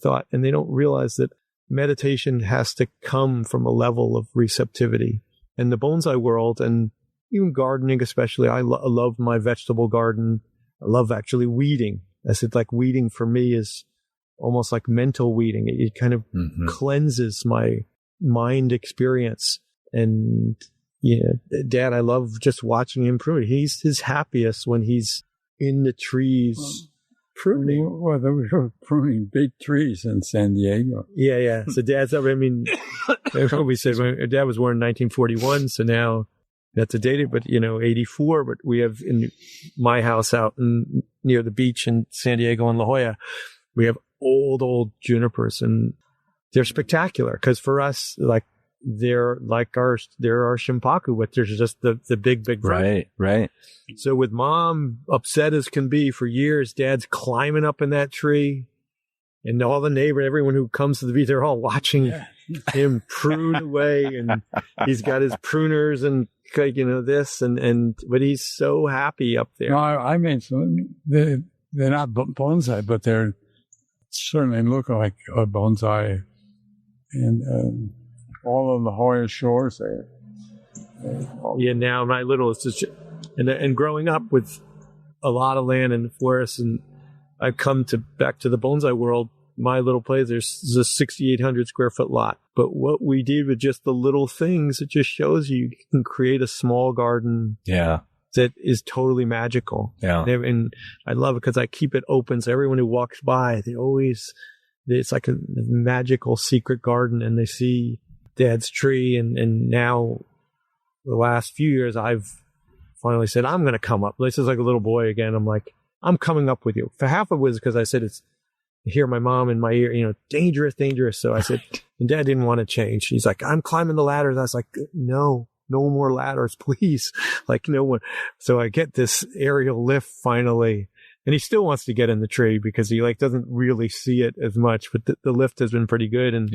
thought. And they don't realize that meditation has to come from a level of receptivity. And the bonsai world, and even gardening especially, I love my vegetable garden. I love actually weeding. I said, like, weeding for me is almost like mental weeding. It kind of cleanses my mind experience. And Dad, I love just watching him prune. He's his happiest when he's in the trees pruning. Well, they were pruning big trees in San Diego. Yeah. So Dad's up. I mean, we said when Dad was born in 1941, so now that's a dated, but 84. But we have in my house out near the beach in San Diego and La Jolla, we have old junipers, and they're spectacular because for us, like, they're our shimpaku, but there's just the big right. So with Mom upset as can be for years, Dad's climbing up in that tree, and all the neighbors, everyone who comes to the beach, they're all watching him prune away, and he's got his pruners and this and but he's so happy up there. No, I mean, they're not bonsai, but they're certainly look like a bonsai, and all of the Hoya shores there. Now my littlest is, and growing up with a lot of land in the forest, and I've come back to the bonsai world. My little place, there's a 6,800 square foot lot. But what we did with just the little things, it just shows you can create a small garden. Yeah. That is totally magical. Yeah. And I love it because I keep it open. So everyone who walks by, it's like a magical secret garden, and they see Dad's tree. And now the last few years, I've finally said, I'm going to come up. This is like a little boy again. I'm like, I'm coming up with you. For half of it was because I said I hear my mom in my ear, dangerous. So I said, and Dad didn't want to change. He's like, I'm climbing the ladders. I was like, no more ladders, please. Like, no one. So I get this aerial lift finally, and he still wants to get in the tree because he doesn't really see it as much, but the lift has been pretty good. And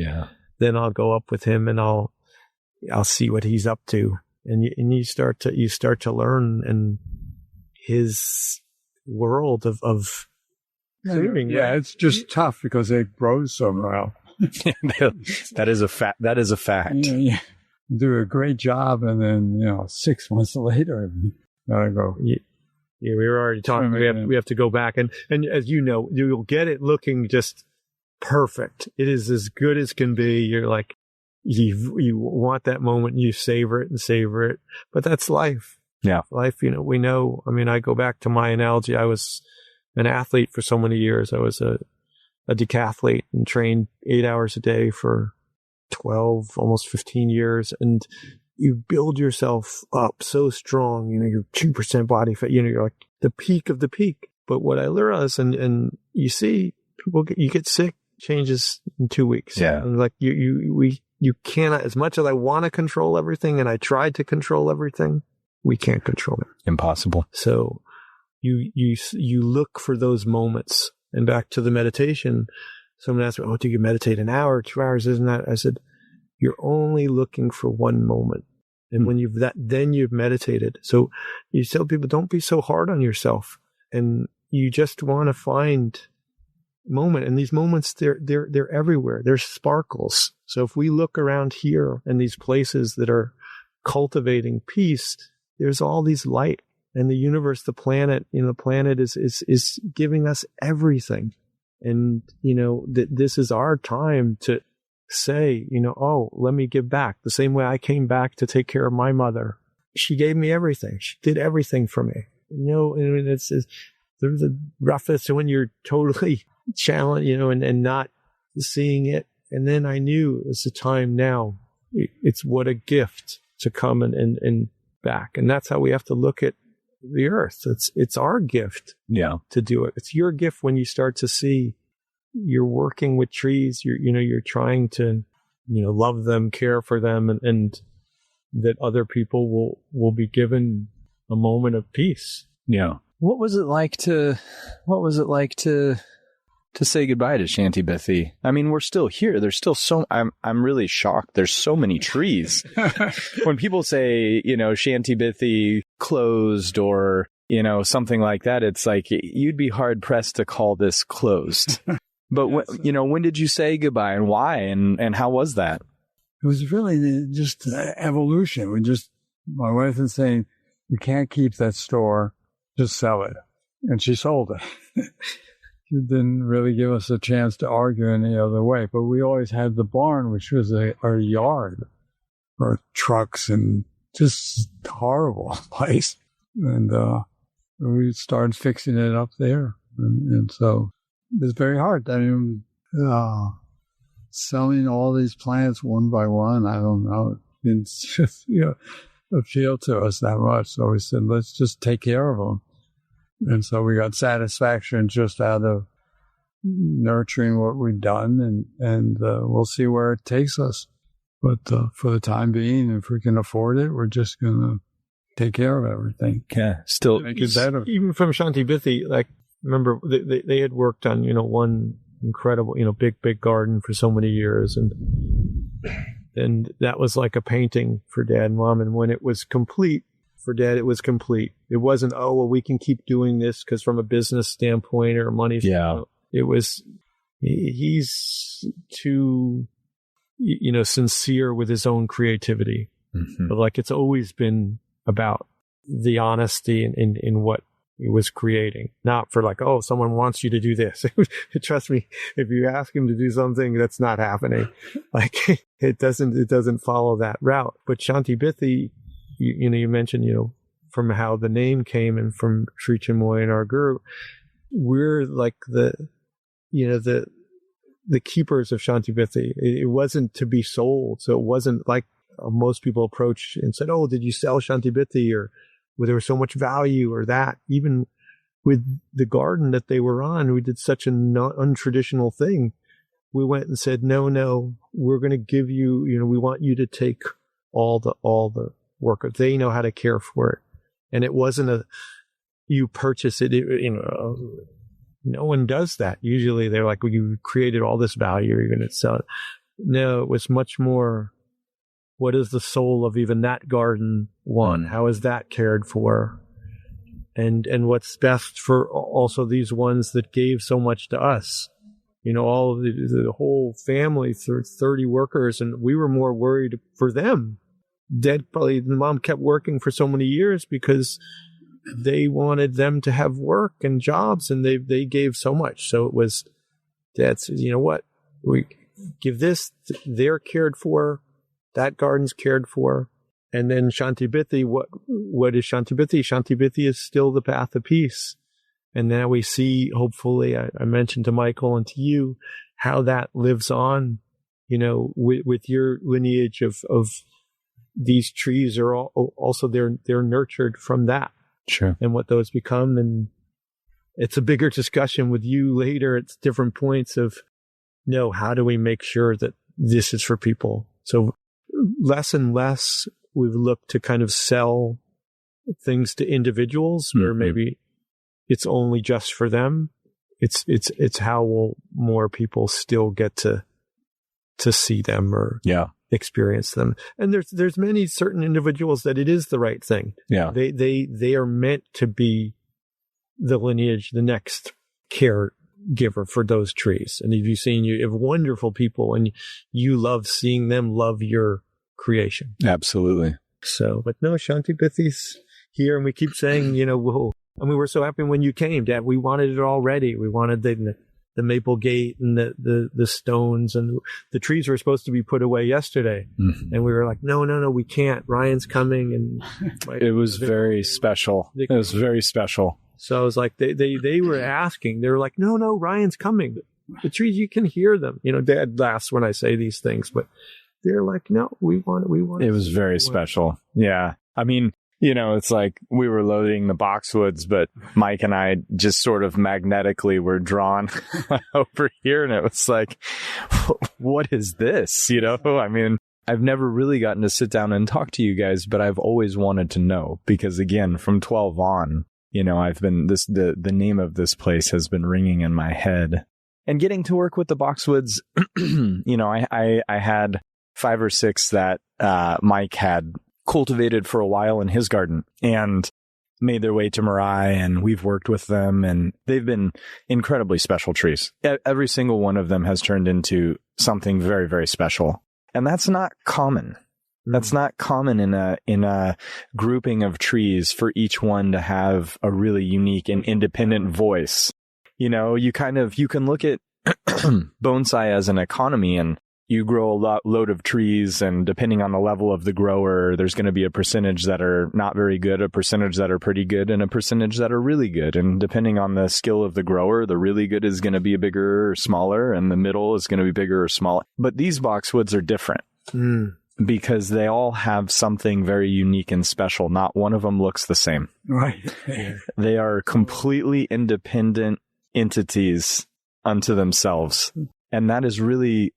then I'll go up with him and I'll see what he's up to. And you start to learn in his world of pruning. Yeah, it's just tough because it grows so well. That is a fact. That is a fact. You do a great job, and then 6 months later, gotta go. Yeah, we were already talking. We have to go back, and as you know, you'll get it looking just perfect. It is as good as can be. You're like, you want that moment, and you savor it, but that's life. Yeah, life. We know. I mean, I go back to my analogy. I was an athlete for so many years. I was a decathlete and trained 8 hours a day for 12, almost 15 years. And you build yourself up so strong, you're 2% body fat, you're like the peak of the peak. But what I realized, and you see people you get sick, changes in 2 weeks. Yeah. And like you cannot, as much as I want to control everything, and I tried to control everything, we can't control it. Impossible. So you look for those moments. And back to the meditation, someone asked me, "Oh, do you meditate an hour, 2 hours? Isn't that?" I said, "You're only looking for one moment, and when then you've meditated." So you tell people, don't be so hard on yourself, and you just want to find a moment. And these moments, they're everywhere. They're sparkles. So if we look around here and these places that are cultivating peace, there's all these light. And the universe, the planet, the planet is giving us everything. And, this is our time to say, oh, let me give back. The same way I came back to take care of my mother. She gave me everything. She did everything for me. There's the roughest when you're totally challenged, and not seeing it. And then I knew it's the time now. It's what a gift to come and back. And that's how we have to look at the earth. It's our gift to do it. It's your gift when you start to see you're working with trees, you're trying to love them, care for them, and that other people will be given a moment of peace. Yeah. What was it like to say goodbye to Shanti Bithi? I mean, we're still here. There's still I'm really shocked. There's so many trees. When people say, Shanti Bithi closed or, something like that, it's like you'd be hard pressed to call this closed. But when did you say goodbye and why and how was that? It was really just evolution. My wife was saying, we can't keep that store, just sell it. And she sold it. She didn't really give us a chance to argue any other way. But we always had the barn, which was our yard. for trucks and just horrible place. And we started fixing it up there. And so it's very hard. I mean, selling all these plants one by one, I don't know. It's just, appeal to us that much. So we said, let's just take care of them. And so we got satisfaction just out of nurturing what we've done, and we'll see where it takes us. But for the time being, if we can afford it, we're just going to take care of everything. Yeah, still make it better. Even from Shanti Bithi, like, remember they had worked on, one incredible, big garden for so many years, and that was like a painting for Dad and Mom. And when it was complete for Dad, it was complete. It wasn't, oh, well, we can keep doing this because from a business standpoint or a money standpoint. It was, he's too, sincere with his own creativity. Mm-hmm. But like, it's always been about the honesty in what he was creating, not for like, oh, someone wants you to do this. Trust me, if you ask him to do something, that's not happening. Like, it doesn't follow that route. But Shanti Bithi, you mentioned, from how the name came and from Sri Chinmoy and our guru, we're like the keepers of Shanti Bithi. It wasn't to be sold. So it wasn't like most people approach and said, oh, did you sell Shanti Bithi, or where there was so much value, or that. Even with the garden that they were on, we did such an untraditional thing. We went and said, no, we're going to give you, we want you to take all the work. They know how to care for it. And it wasn't you purchase it, no one does that. Usually they're like, well, you created all this value, you're going to sell it. No, it was much more, what is the soul of even that garden want? How is that cared for? And what's best for also these ones that gave so much to us? All of the whole family, 30 workers, and we were more worried for them. Dad, the mom kept working for so many years because they wanted them to have work and jobs, and they gave so much. So it was, Dad said, you know what? We give this, they're cared for, that garden's cared for. And then Shanti Bithi, what is Shanti Bithi? Shanti Bithi is still the path of peace. And now we see, hopefully, I mentioned to Michael and to you, how that lives on, with your lineage of these trees are also they're nurtured from that. Sure. And what those become. And it's a bigger discussion with you later. It's different points of, how do we make sure that this is for people? So less and less we've looked to kind of sell things to individuals where maybe it's only just for them. It's how will more people still get to see them or experience them. And there's many certain individuals that it is the right thing. Yeah. They are meant to be the lineage, the next caregiver for those trees. And if you've seen, you have wonderful people and you love seeing them love your creation. Absolutely. So, but no, Shanti Bithi's here, and we keep saying, whoa. I mean, we're so happy when you came, Dad. We wanted it already. We wanted the maple gate and the stones, and the trees were supposed to be put away yesterday. Mm-hmm. And we were like, no, we can't. Ryan's coming. And it was very special. It was very special. So I was like, they were asking, they were like, no, Ryan's coming. The trees, you can hear them. Dad laughs when I say these things, but they're like, no, we want it. It was very special. Yeah. I mean, it's like we were loading the Boxwoods, but Mike and I just sort of magnetically were drawn over here. And it was like, what is this? I mean, I've never really gotten to sit down and talk to you guys, but I've always wanted to know because, again, from 12 on, I've been the name of this place has been ringing in my head. And getting to work with the Boxwoods, I had 5 or 6 that Mike had cultivated for a while in his garden and made their way to Mirai, and we've worked with them, and they've been incredibly special trees. Every single one of them has turned into something very, very special. And that's not common. That's not common in a grouping of trees for each one to have a really unique and independent voice. You can look at bonsai as an economy, and you grow a load of trees, and depending on the level of the grower, there's going to be a percentage that are not very good, a percentage that are pretty good, and a percentage that are really good. And depending on the skill of the grower, the really good is going to be bigger or smaller, and the middle is going to be bigger or smaller. But these boxwoods are different because they all have something very unique and special. Not one of them looks the same. Right. They are completely independent entities unto themselves. And that is really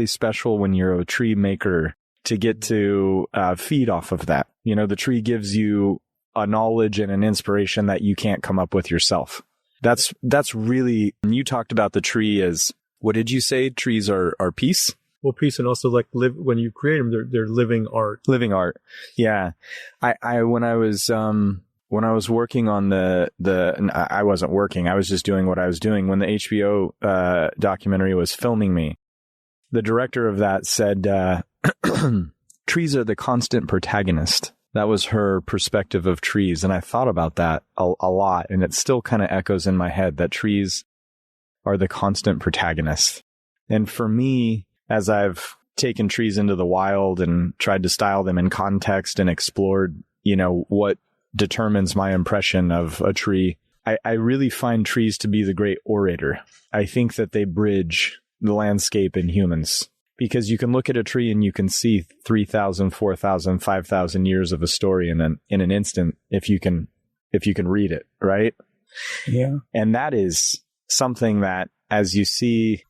special when you're a tree maker to get to feed off of that. You know, the tree gives you a knowledge and an inspiration that you can't come up with yourself. That's really, you talked about the tree as, what did you say? Trees are peace? Well, peace, and also like when you create them, they're living art. Living art. Yeah. When I was working on I wasn't working, I was just doing what I was doing. When the HBO documentary was filming me, the director of that said, trees are the constant protagonist. That was her perspective of trees. And I thought about that a lot. And it still kind of echoes in my head that trees are the constant protagonist. And for me, as I've taken trees into the wild and tried to style them in context and explored, what determines my impression of a tree, I really find trees to be the great orator. I think that they bridge the landscape and humans, because you can look at a tree and you can see 3,000, 4,000, 5,000 years of a story in an instant if you can read it, right? Yeah. And that is something that, as you see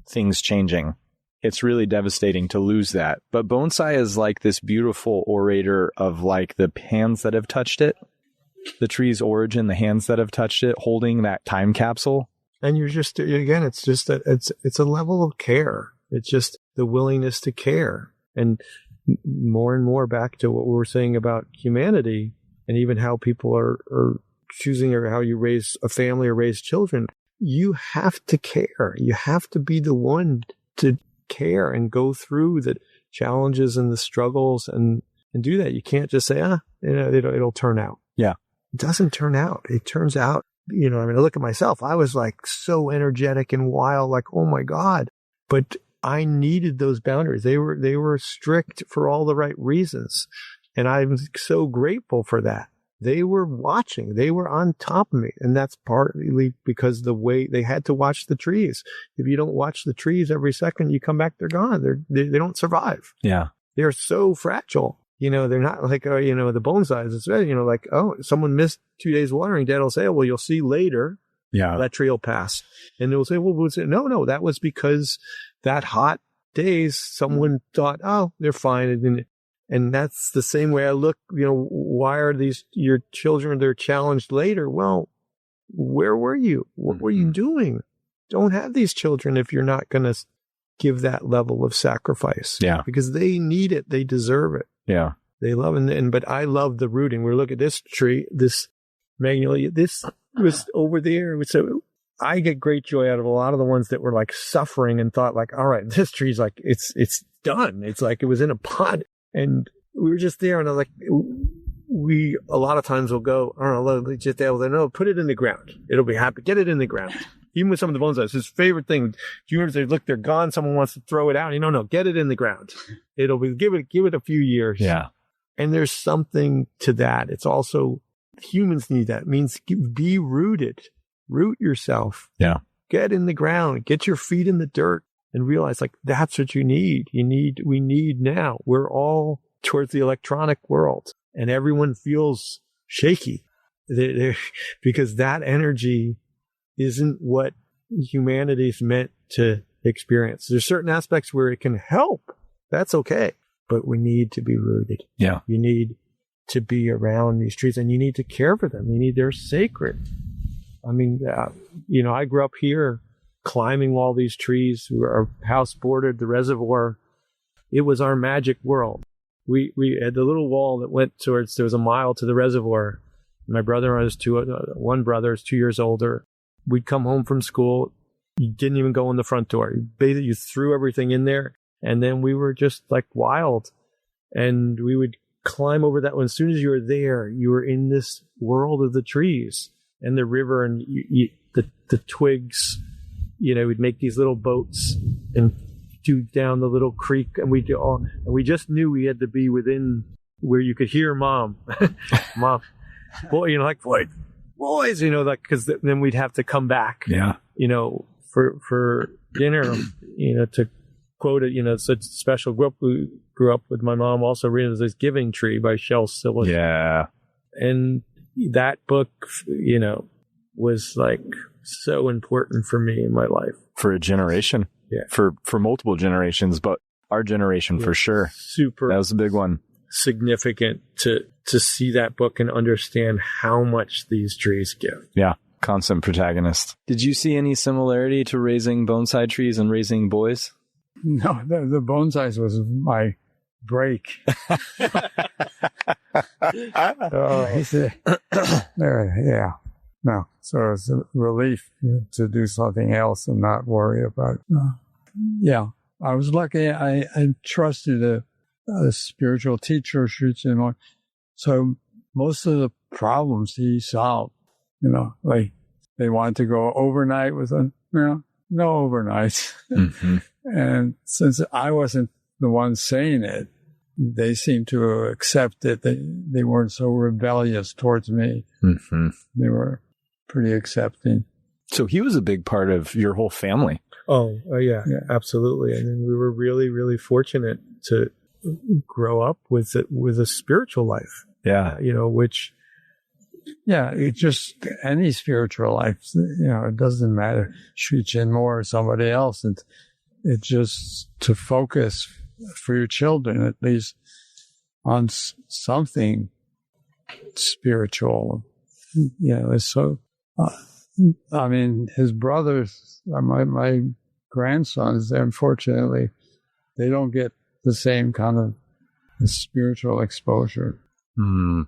things changing, it's really devastating to lose that. But bonsai is like this beautiful orator of like the hands that have touched it, the tree's origin, the hands that have touched it, holding that time capsule. And you're just, again, it's just that it's a level of care. It's just the willingness to care. And more and more back to what we were saying about humanity, and even how people are choosing, or how you raise a family or raise children. You have to care. You have to be the one to care and go through the challenges and the struggles and do that. You can't just say, it'll turn out. Yeah. It doesn't turn out. It turns out, I look at myself. I was like so energetic and wild, like, oh my God. But I needed those boundaries. They were strict for all the right reasons. And I'm so grateful for that. They were watching. They were on top of me. And that's partly because the way they had to watch the trees. If you don't watch the trees every second you come back, they're gone. They don't survive. Yeah. They're so fragile. They're not like, the bonsais. It's like, someone missed 2 days watering. Dad will say, well, you'll see later. Yeah. That tree will pass. And they'll say, no, that was because that hot days, someone thought, they're fine. And that's the same way I look, why are your children, they're challenged later? Well, where were you? What were you doing? Don't have these children if you're not going to give that level of sacrifice. Yeah. Because they need it. They deserve it. Yeah. They love it. But I love the rooting. We look at this tree, this magnolia, this was over there. So I get great joy out of a lot of the ones that were like suffering and thought like, all right, this tree's like, it's done. It's like it was in a pot. And we were just there, and I'm like, we a lot of times will go, I don't know, just no, put it in the ground. It'll be happy. Get it in the ground. Even with some of the bonsais, his favorite thing. Do you remember? Look, they're gone. Someone wants to throw it out. No, get it in the ground. It'll be give it a few years. Yeah. And there's something to that. It's also humans need that. It means be rooted. Root yourself. Yeah. Get in the ground. Get your feet in the dirt. And realize like that's what you need. We need now. We're all towards the electronic world, and everyone feels shaky because that energy isn't what humanity's meant to experience. There's certain aspects where it can help. That's okay. But we need to be rooted. Yeah. You need to be around these trees, and you need to care for them. They're sacred. I mean, I grew up here, climbing all these trees. Our house bordered the reservoir. It was our magic world. We had the little wall that went towards, there was a mile to the reservoir. My brother was one brother is 2 years older. We'd come home from school. You didn't even go in the front door. You threw everything in there. And then we were just like wild. And we would climb over that one. As soon as you were there, you were in this world of the trees and the river and the twigs. We'd make these little boats and down the little creek, and we just knew we had to be within where you could hear mom, mom, boy, like boys, like, because then we'd have to come back, for dinner, to quote it, such special. Grew up with my mom also reading this Giving Tree by Shel Silverstein. Yeah. And that book, was like so important for me in my life. For a generation. Yeah. For multiple generations, but our generation for sure. Super. That was a big one. Significant to see that book and understand how much these trees give. Yeah. Constant protagonist. Did you see any similarity to raising bonsai trees and raising boys? No, the bonsais was my break. He said, no. So it's a relief to do something else and not worry about it. I was lucky. I trusted a spiritual teacher, Sri Chinmoy. So most of the problems he solved, like they wanted to go overnight with him, no overnights. Mm-hmm. And since I wasn't the one saying it, they seemed to accept it. They weren't so rebellious towards me. Mm-hmm. They were pretty accepting. So he was a big part of your whole family. Oh, yeah, absolutely. I mean, we were really, really fortunate to grow up with a spiritual life. Yeah. Which... Yeah, it's just any spiritual life, it doesn't matter, Sri Chinmoy or somebody else. It's just to focus for your children, at least, on something spiritual. It's so, his brothers, my grandsons, unfortunately, they don't get the same kind of spiritual exposure. Mm.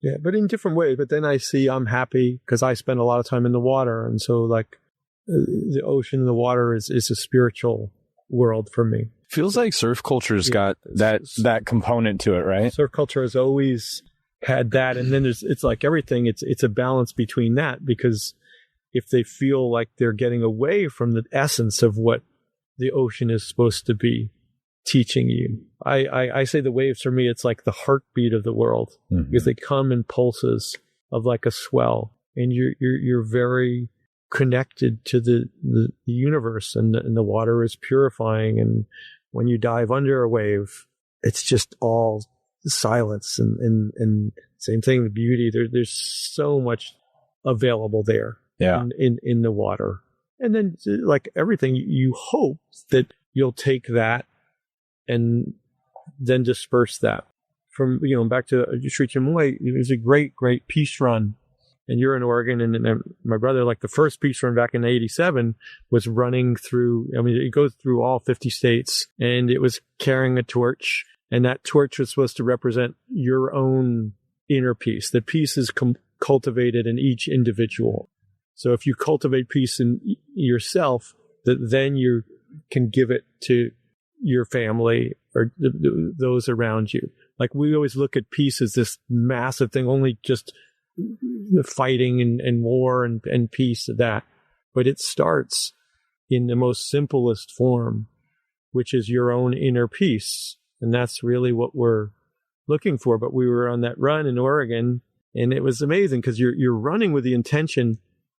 Yeah, but in different ways. But then I see I'm happy because I spend a lot of time in the water. And so like the ocean and the water is a spiritual world for me. Feels like surf culture's got that component to it, right? Surf culture has always had that. And then it's like everything. It's a balance between that, because if they feel like they're getting away from the essence of what the ocean is supposed to be teaching you. I say the waves for me, it's like the heartbeat of the world, because they come in pulses of like a swell, and you're very connected to the universe, and the water is purifying. And when you dive under a wave, it's just all silence and same thing, the beauty. There's so much available there in the water. And then like everything, you hope that you'll take that and then disperse that. From, back to Sri Chinmoy, it was a great, great peace run. And you're in Oregon, and my brother, like the first peace run back in 87 was running through, it goes through all 50 states, and it was carrying a torch, and that torch was supposed to represent your own inner peace. The peace is cultivated in each individual. So if you cultivate peace in yourself, then you can give it to your family or those around you. Like we always look at peace as this massive thing, only just the fighting and war and peace of that. But it starts in the most simplest form, which is your own inner peace. And that's really what we're looking for. But we were on that run in Oregon, and it was amazing because you're running with the intention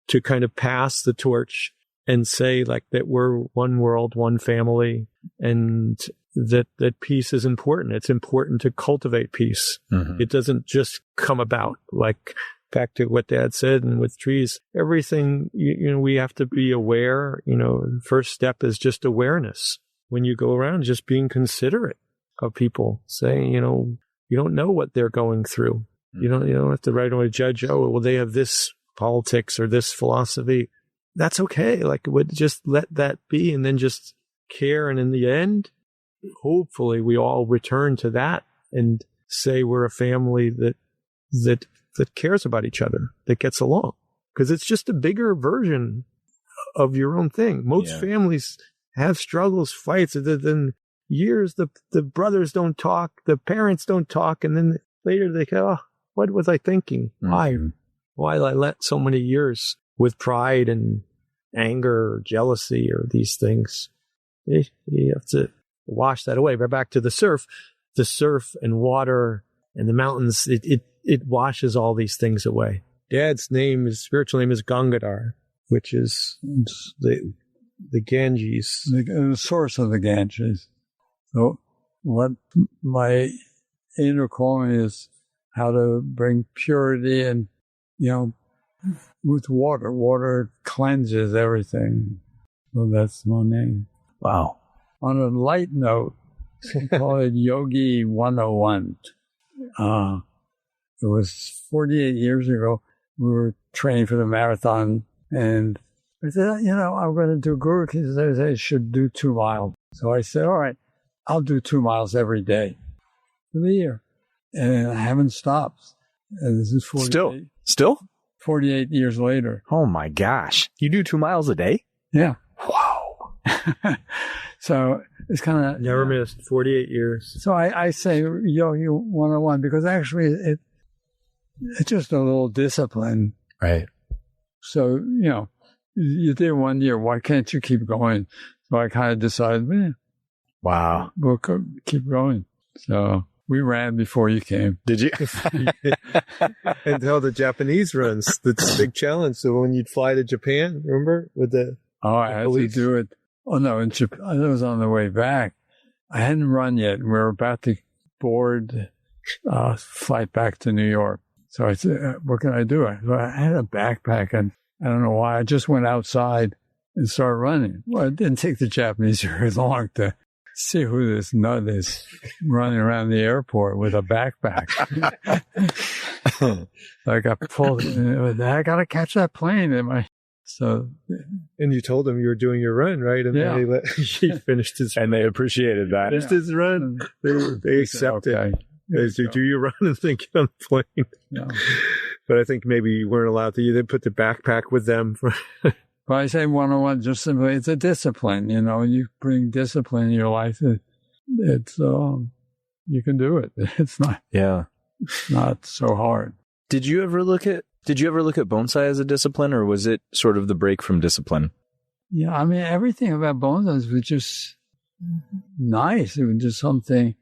to kind of pass the torch and say like that we're one world, one family, and that peace is important. It's important to cultivate peace. Mm-hmm. It doesn't just come about. Like back to what Dad said, and with trees, everything, we have to be aware. The first step is just awareness. When you go around, just being considerate of people, saying, you don't know what they're going through. Mm-hmm. You don't have to right away judge, they have this politics or this philosophy. That's okay. Like, just let that be, and then just care. And in the end, hopefully we all return to that and say we're a family that cares about each other, that gets along, because it's just a bigger version of your own thing. Most families have struggles, fights, then years the brothers don't talk, the parents don't talk, and then later they go, what was I thinking? Mm-hmm. Why I let so many years with pride and anger or jealousy or these things. you have to wash that away. But back to the surf and water and the mountains, it washes all these things away. Dad's spiritual name is Gangadhar, which is the Ganges. The source of the Ganges. So what my inner calling is how to bring purity and, with water. Water cleanses everything. So that's my name. Wow. On a light note, we call it Yogi 101. It was 48 years ago. We were training for the marathon, and I said, I'm going to do Guru. He said I should do 2 miles. So I said, all right, I'll do 2 miles every day for the year. And I haven't stopped. And this is 48. Still? 48 years later. Oh my gosh. You do 2 miles a day? Yeah. Wow. So it's kind of... Never missed 48 years. So I say Yogi 101 because actually it's just a little discipline. Right. So, you did 1 year. Why can't you keep going? So I kind of decided, wow, we'll keep going. So we ran before you came. Did you? Until the Japanese runs, the big challenge. So when you'd fly to Japan, remember? I had to do it. Oh, no, in Japan, I was on the way back. I hadn't run yet. We were about to board flight back to New York. So I said, what can I do? I had a backpack, and I don't know why. I just went outside and started running. Well, it didn't take the Japanese very long to see who this nut is running around the airport with a backpack. So I got pulled. I got to catch that plane. And you told them you were doing your run, right? And yeah. He finished his and they appreciated that. Finished his run. They accepted. Okay. They said, do you run and then get on the plane? No. But I think maybe you weren't allowed to. You didn't put the backpack with them. But I say 101, just simply, it's a discipline. You bring discipline in your life. It's you can do it. It's not so hard. Did you ever look at bonsai as a discipline, or was it sort of the break from discipline? Yeah, I mean, everything about bonsai was just nice. It was just something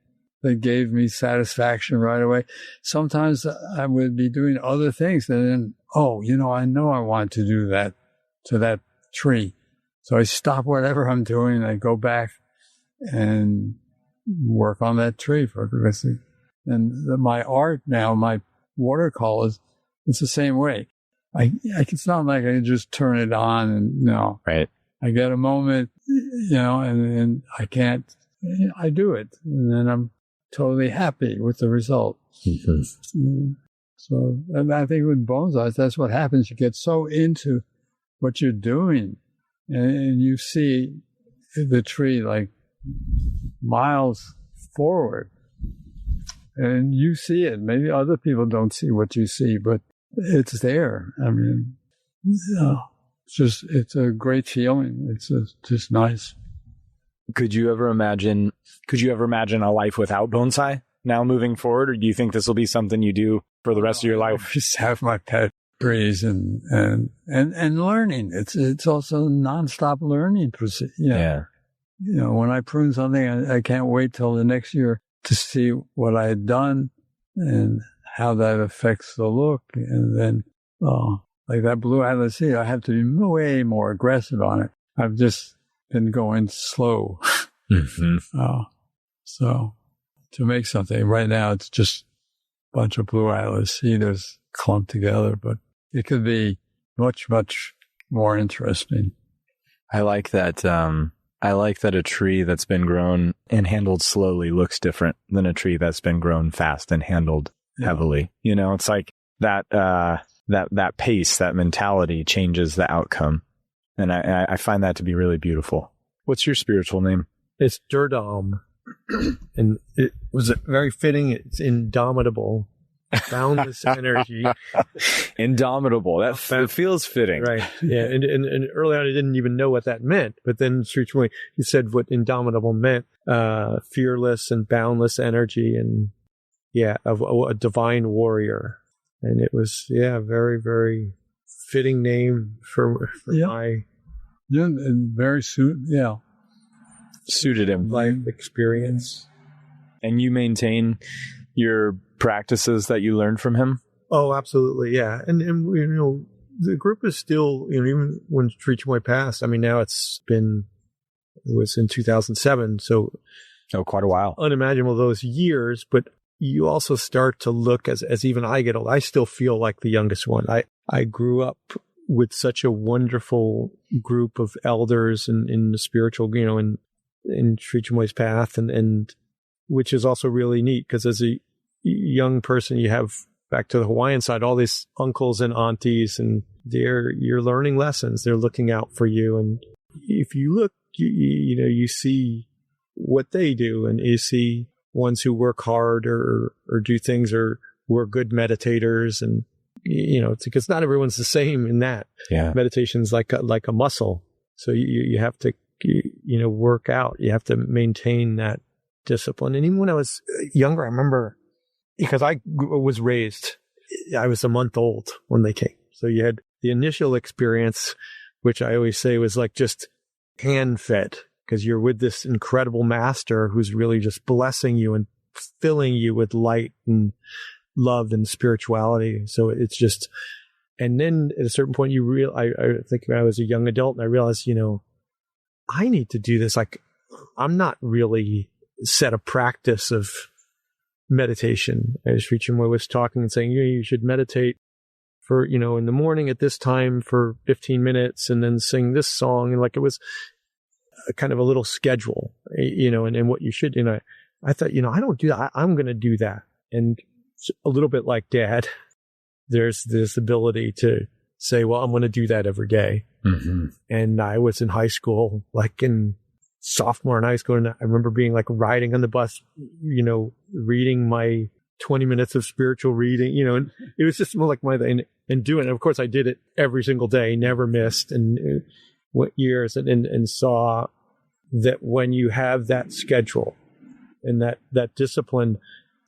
that gave me satisfaction right away. Sometimes I would be doing other things, and then, I know I want to do that to that tree. So I stop whatever I'm doing, I go back and work on that tree for the rest of it. And my art now, my watercolors, it's the same way. It's not like I can just turn it on and no. Right. I get a moment, and I can't, I do it. And then I'm totally happy with the result. Mm-hmm. So, and I think with bonsai, that's what happens. You get so into what you're doing, and you see the tree like miles forward, and you see it. Maybe other people don't see what you see, but it's there. I mean, it's a great feeling. It's just nice. Could you ever imagine a life without bonsai now moving forward, or do you think this will be something you do for the rest of your life? I just have my pet trees and learning. It's also nonstop learning. Yeah. When I prune something, I can't wait till the next year to see what I had done and how that affects the look. And then, like that blue atlas here, I have to be way more aggressive on it. I've just been going slow. Mm-hmm. So to make something right now, it's just a bunch of blue atlas cedars clumped together, but it could be much, much more interesting. I like that. I like that a tree that's been grown and handled slowly looks different than a tree that's been grown fast and handled heavily. It's like that pace, that mentality changes the outcome. And I find that to be really beautiful. What's your spiritual name? It's Durdam. And it was very fitting. It's indomitable, boundless energy. Indomitable. That feels fitting. Right. Yeah. And early on, I didn't even know what that meant. But then Sri Chinmoy, he said what indomitable meant, fearless and boundless energy and, a divine warrior. And it was, very, very fitting name for my... Yeah, and very soon, suited him. life experience. And you maintain your practices that you learned from him? Oh, absolutely, yeah. And the group is still, even when Sri Chinmoy passed, I mean, now it was in 2007, so quite a while. Unimaginable those years, but you also start to look as even I get old, I still feel like the youngest one. I grew up with such a wonderful group of elders in the spiritual, in Sri Chinmoy's path, and which is also really neat because as a young person, you have, back to the Hawaiian side, all these uncles and aunties, and you're learning lessons. They're looking out for you. And if you look, you see what they do, and you see ones who work hard or do things or who are good meditators. And, it's because not everyone's the same in that. Yeah. Meditation's like a muscle. So you have to, work out. You have to maintain that discipline. And even when I was younger, I remember, because I was raised, I was a month old when they came. So you had the initial experience, which I always say was like just hand-fed, because you're with this incredible master who's really just blessing you and filling you with light and love and spirituality. So it's just, and then at a certain point I think when I was a young adult and I realized, I need to do this. Like, I'm not really set a practice of meditation. As Sri Chinmoy was talking and saying, you should meditate for, in the morning at this time for 15 minutes and then sing this song. And like, it was a kind of a little schedule, and what you should, I thought, I don't do that. I'm going to do that. And a little bit like Dad, there's this ability to say, well, I'm going to do that every day. Mm-hmm. And I was in high school, like in sophomore in high school, and I remember being like riding on the bus, reading my 20 minutes of spiritual reading, and it was just more like my thing, and doing it. Of course, I did it every single day, never missed, and what years, and saw that when you have that schedule and that discipline,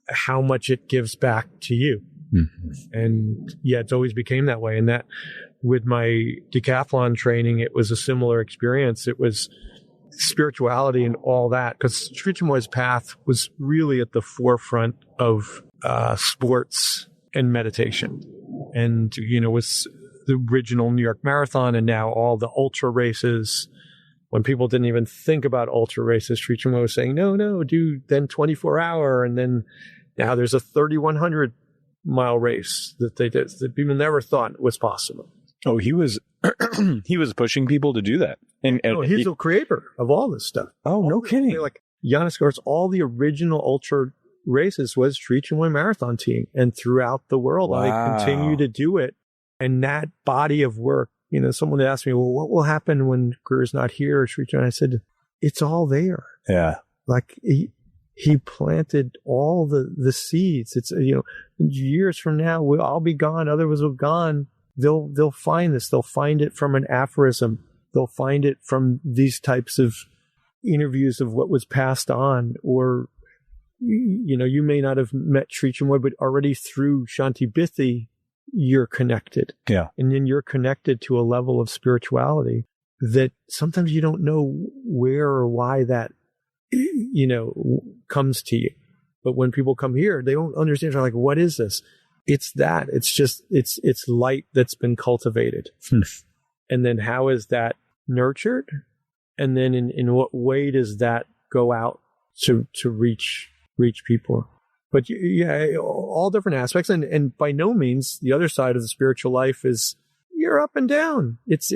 how much it gives back to you. Mm-hmm. And yeah, it's always became that way. And that with my decathlon training, it was a similar experience. It was spirituality and all that, because Sri Chinmoy's path was really at the forefront of sports and meditation, and was the original New York Marathon, and now all the ultra races. When people didn't even think about ultra races, Sri Chinmoy was saying, no, do then 24-hour, and then now there's a 3,100 mile race that they did that people never thought was possible. Oh, he was he was pushing people to do that. And he's the creator of all this stuff. Oh, no kidding. Like Giannis Gart's, all the original ultra races was Sri Chinmoy marathon team, and throughout the world, wow. I continue to do it. And that body of work, someone asked me, well, what will happen when Gur's not here? Sri Chinmoy, I said, it's all there. Yeah. Like he planted all the seeds. It's, years from now, I'll be gone. Others will be gone. They'll find this. They'll find it from an aphorism. They'll find it from these types of interviews of what was passed on, or, you may not have met Sri Chinmoy, but already through Shanti Bithi, you're connected. Yeah. And then you're connected to a level of spirituality that sometimes you don't know where or why that, comes to you. But when people come here, they don't understand. They're like, what is this? It's that. It's just, it's light that's been cultivated. And then how is that nurtured? And then in what way does that go out to reach people? But yeah, all different aspects. And by no means, the other side of the spiritual life is you're up and down. It's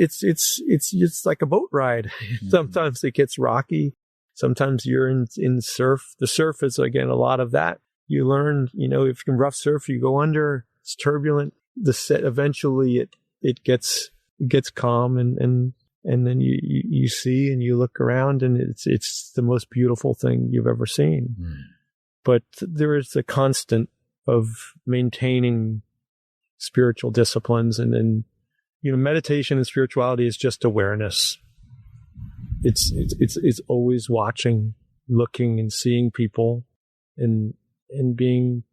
like a boat ride. Mm-hmm. Sometimes it gets rocky. Sometimes you're in surf. The surf is, again, a lot of that. You learn, if you can rough surf, you go under. It's turbulent. Eventually it gets calm, and then you see and you look around, and it's the most beautiful thing you've ever seen. Mm. But there is a constant of maintaining spiritual disciplines, and then meditation and spirituality is just awareness. It's always watching, looking, and seeing people, and being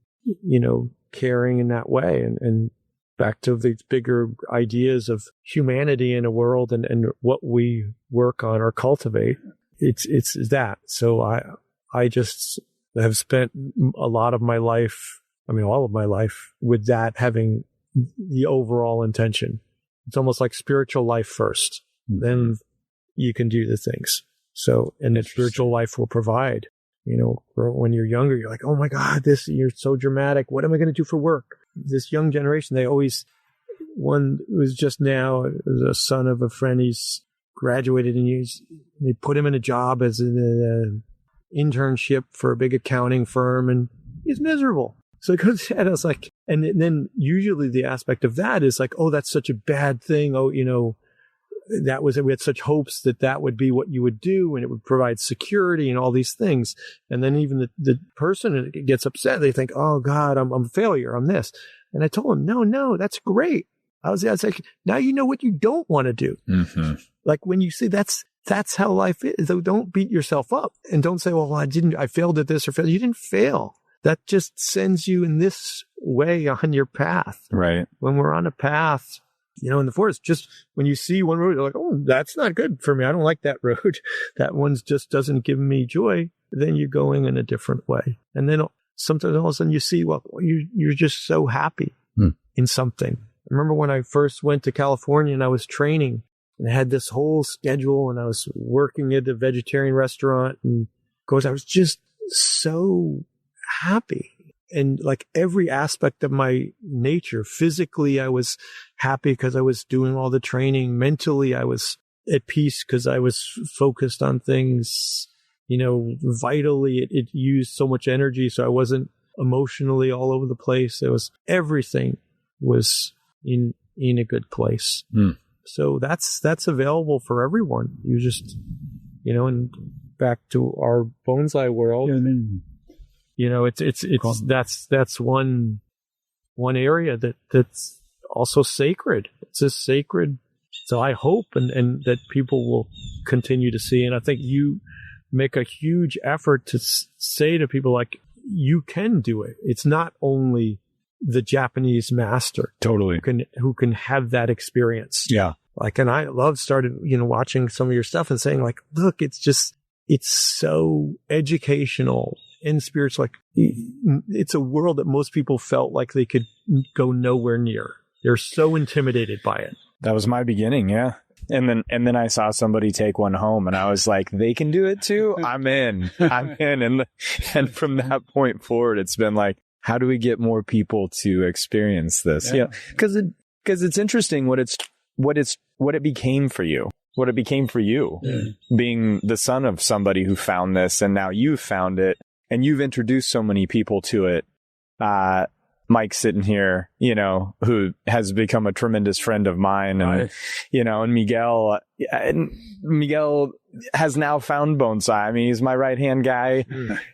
caring in that way, and back to the bigger ideas of humanity in a world, and what we work on or cultivate. it's that. So I just have spent a lot of my life, all of my life, with that having the overall intention. It's almost like spiritual life first. Mm-hmm. Then you can do the things. So, and the spiritual life will provide. When you're younger, you're like, oh my God, you're so dramatic. What am I going to do for work? This young generation, one was just now the son of a friend. He's graduated and they put him in a job as an internship for a big accounting firm, and he's miserable. So it goes ahead. I was like, and then usually the aspect of that is like, oh, that's such a bad thing. Oh, we had such hopes that would be what you would do and it would provide security and all these things. And then even the person gets upset. They think, oh God, I'm a failure. I'm this. And I told him, no, that's great. I was like, now you know what you don't want to do. Mm-hmm. Like when you see that's how life is. So don't beat yourself up and don't say, well, I failed at this or failed. You didn't fail. That just sends you in this way on your path. Right. When we're on a path, in the forest, just when you see one road, you're like, oh, that's not good for me. I don't like that road. That one just doesn't give me joy. Then you're going in a different way. And then sometimes all of a sudden you see, well, you're just so happy in something. I remember when I first went to California and I was training and I had this whole schedule and I was working at a vegetarian restaurant, and I was just so happy. And like every aspect of my nature, physically, I was happy because I was doing all the training. Mentally, I was at peace because I was focused on things. Vitally, it used so much energy. So I wasn't emotionally all over the place. Everything was in a good place. Mm. So that's available for everyone. You just, and back to our bonsai world. That's one area that's also sacred. It's a sacred. So I hope and that people will continue to see. And I think you make a huge effort to say to people like, you can do it. It's not only the Japanese master totally who can have that experience. Yeah. And I started watching some of your stuff and saying like, look, it's so educational and spiritual. Like it's a world that most people felt like they could go nowhere near. They're so intimidated by it. That was my beginning. Yeah. And then I saw somebody take one home and I was like, they can do it too. I'm in. And from that point forward, it's been like, how do we get more people to experience this? Yeah. Cause it's interesting what it became for you. What it became for you, being the son of somebody who found this, and now you've found it, and you've introduced so many people to it. Mike sitting here, who has become a tremendous friend of mine, and and Miguel has now found bonsai. He's my right hand guy.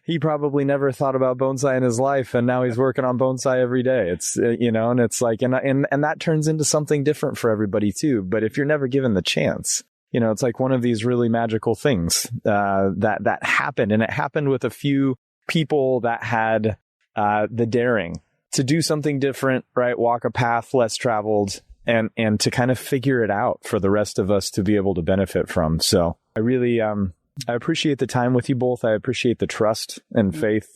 He probably never thought about bonsai in his life, and now he's working on bonsai every day. It's and it's like, and that turns into something different for everybody too. But if you're never given the chance, it's like one of these really magical things that happened, and it happened with a few people that had the daring to do something different, right? Walk a path less traveled, and to kind of figure it out for the rest of us to be able to benefit from. So I really, I appreciate the time with you both. I appreciate the trust and faith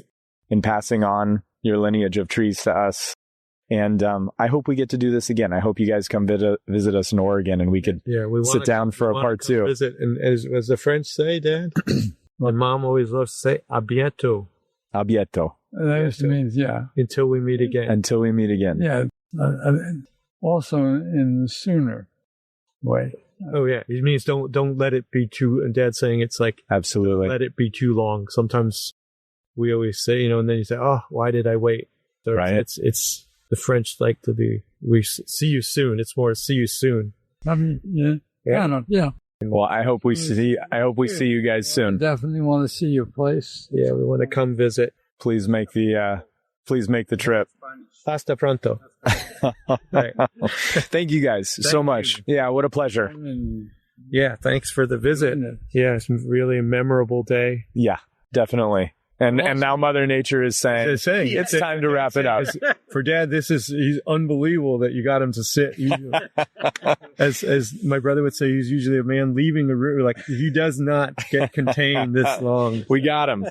in passing on your lineage of trees to us. And I hope we get to do this again. I hope you guys come visit us in Oregon, and we could sit down for a part two. Visit. And as the French say, Dad, my mom always loves to say, "A bientôt." A bientôt. That just means, until we meet again. Until we meet again. Yeah. Also in the sooner way. Oh yeah, it means don't let it be too. And Dad's saying it's like absolutely let it be too long. Sometimes we always say, and then you say, oh, why did I wait? So right. It's the French like to be. We see you soon. It's more see you soon. Yeah. Well, I hope we see you guys soon. Definitely want to see your place. Yeah, we want to come visit. Please make the trip. Hasta pronto. Right. Thank you guys so much. Yeah, what a pleasure. Yeah, thanks for the visit. Yeah, it's really a memorable day. Yeah, definitely. And now Mother Nature is saying, it's time to wrap it up. For Dad, he's unbelievable that you got him to sit. As my brother would say, he's usually a man leaving the room. Like, he does not get contained this long. We got him.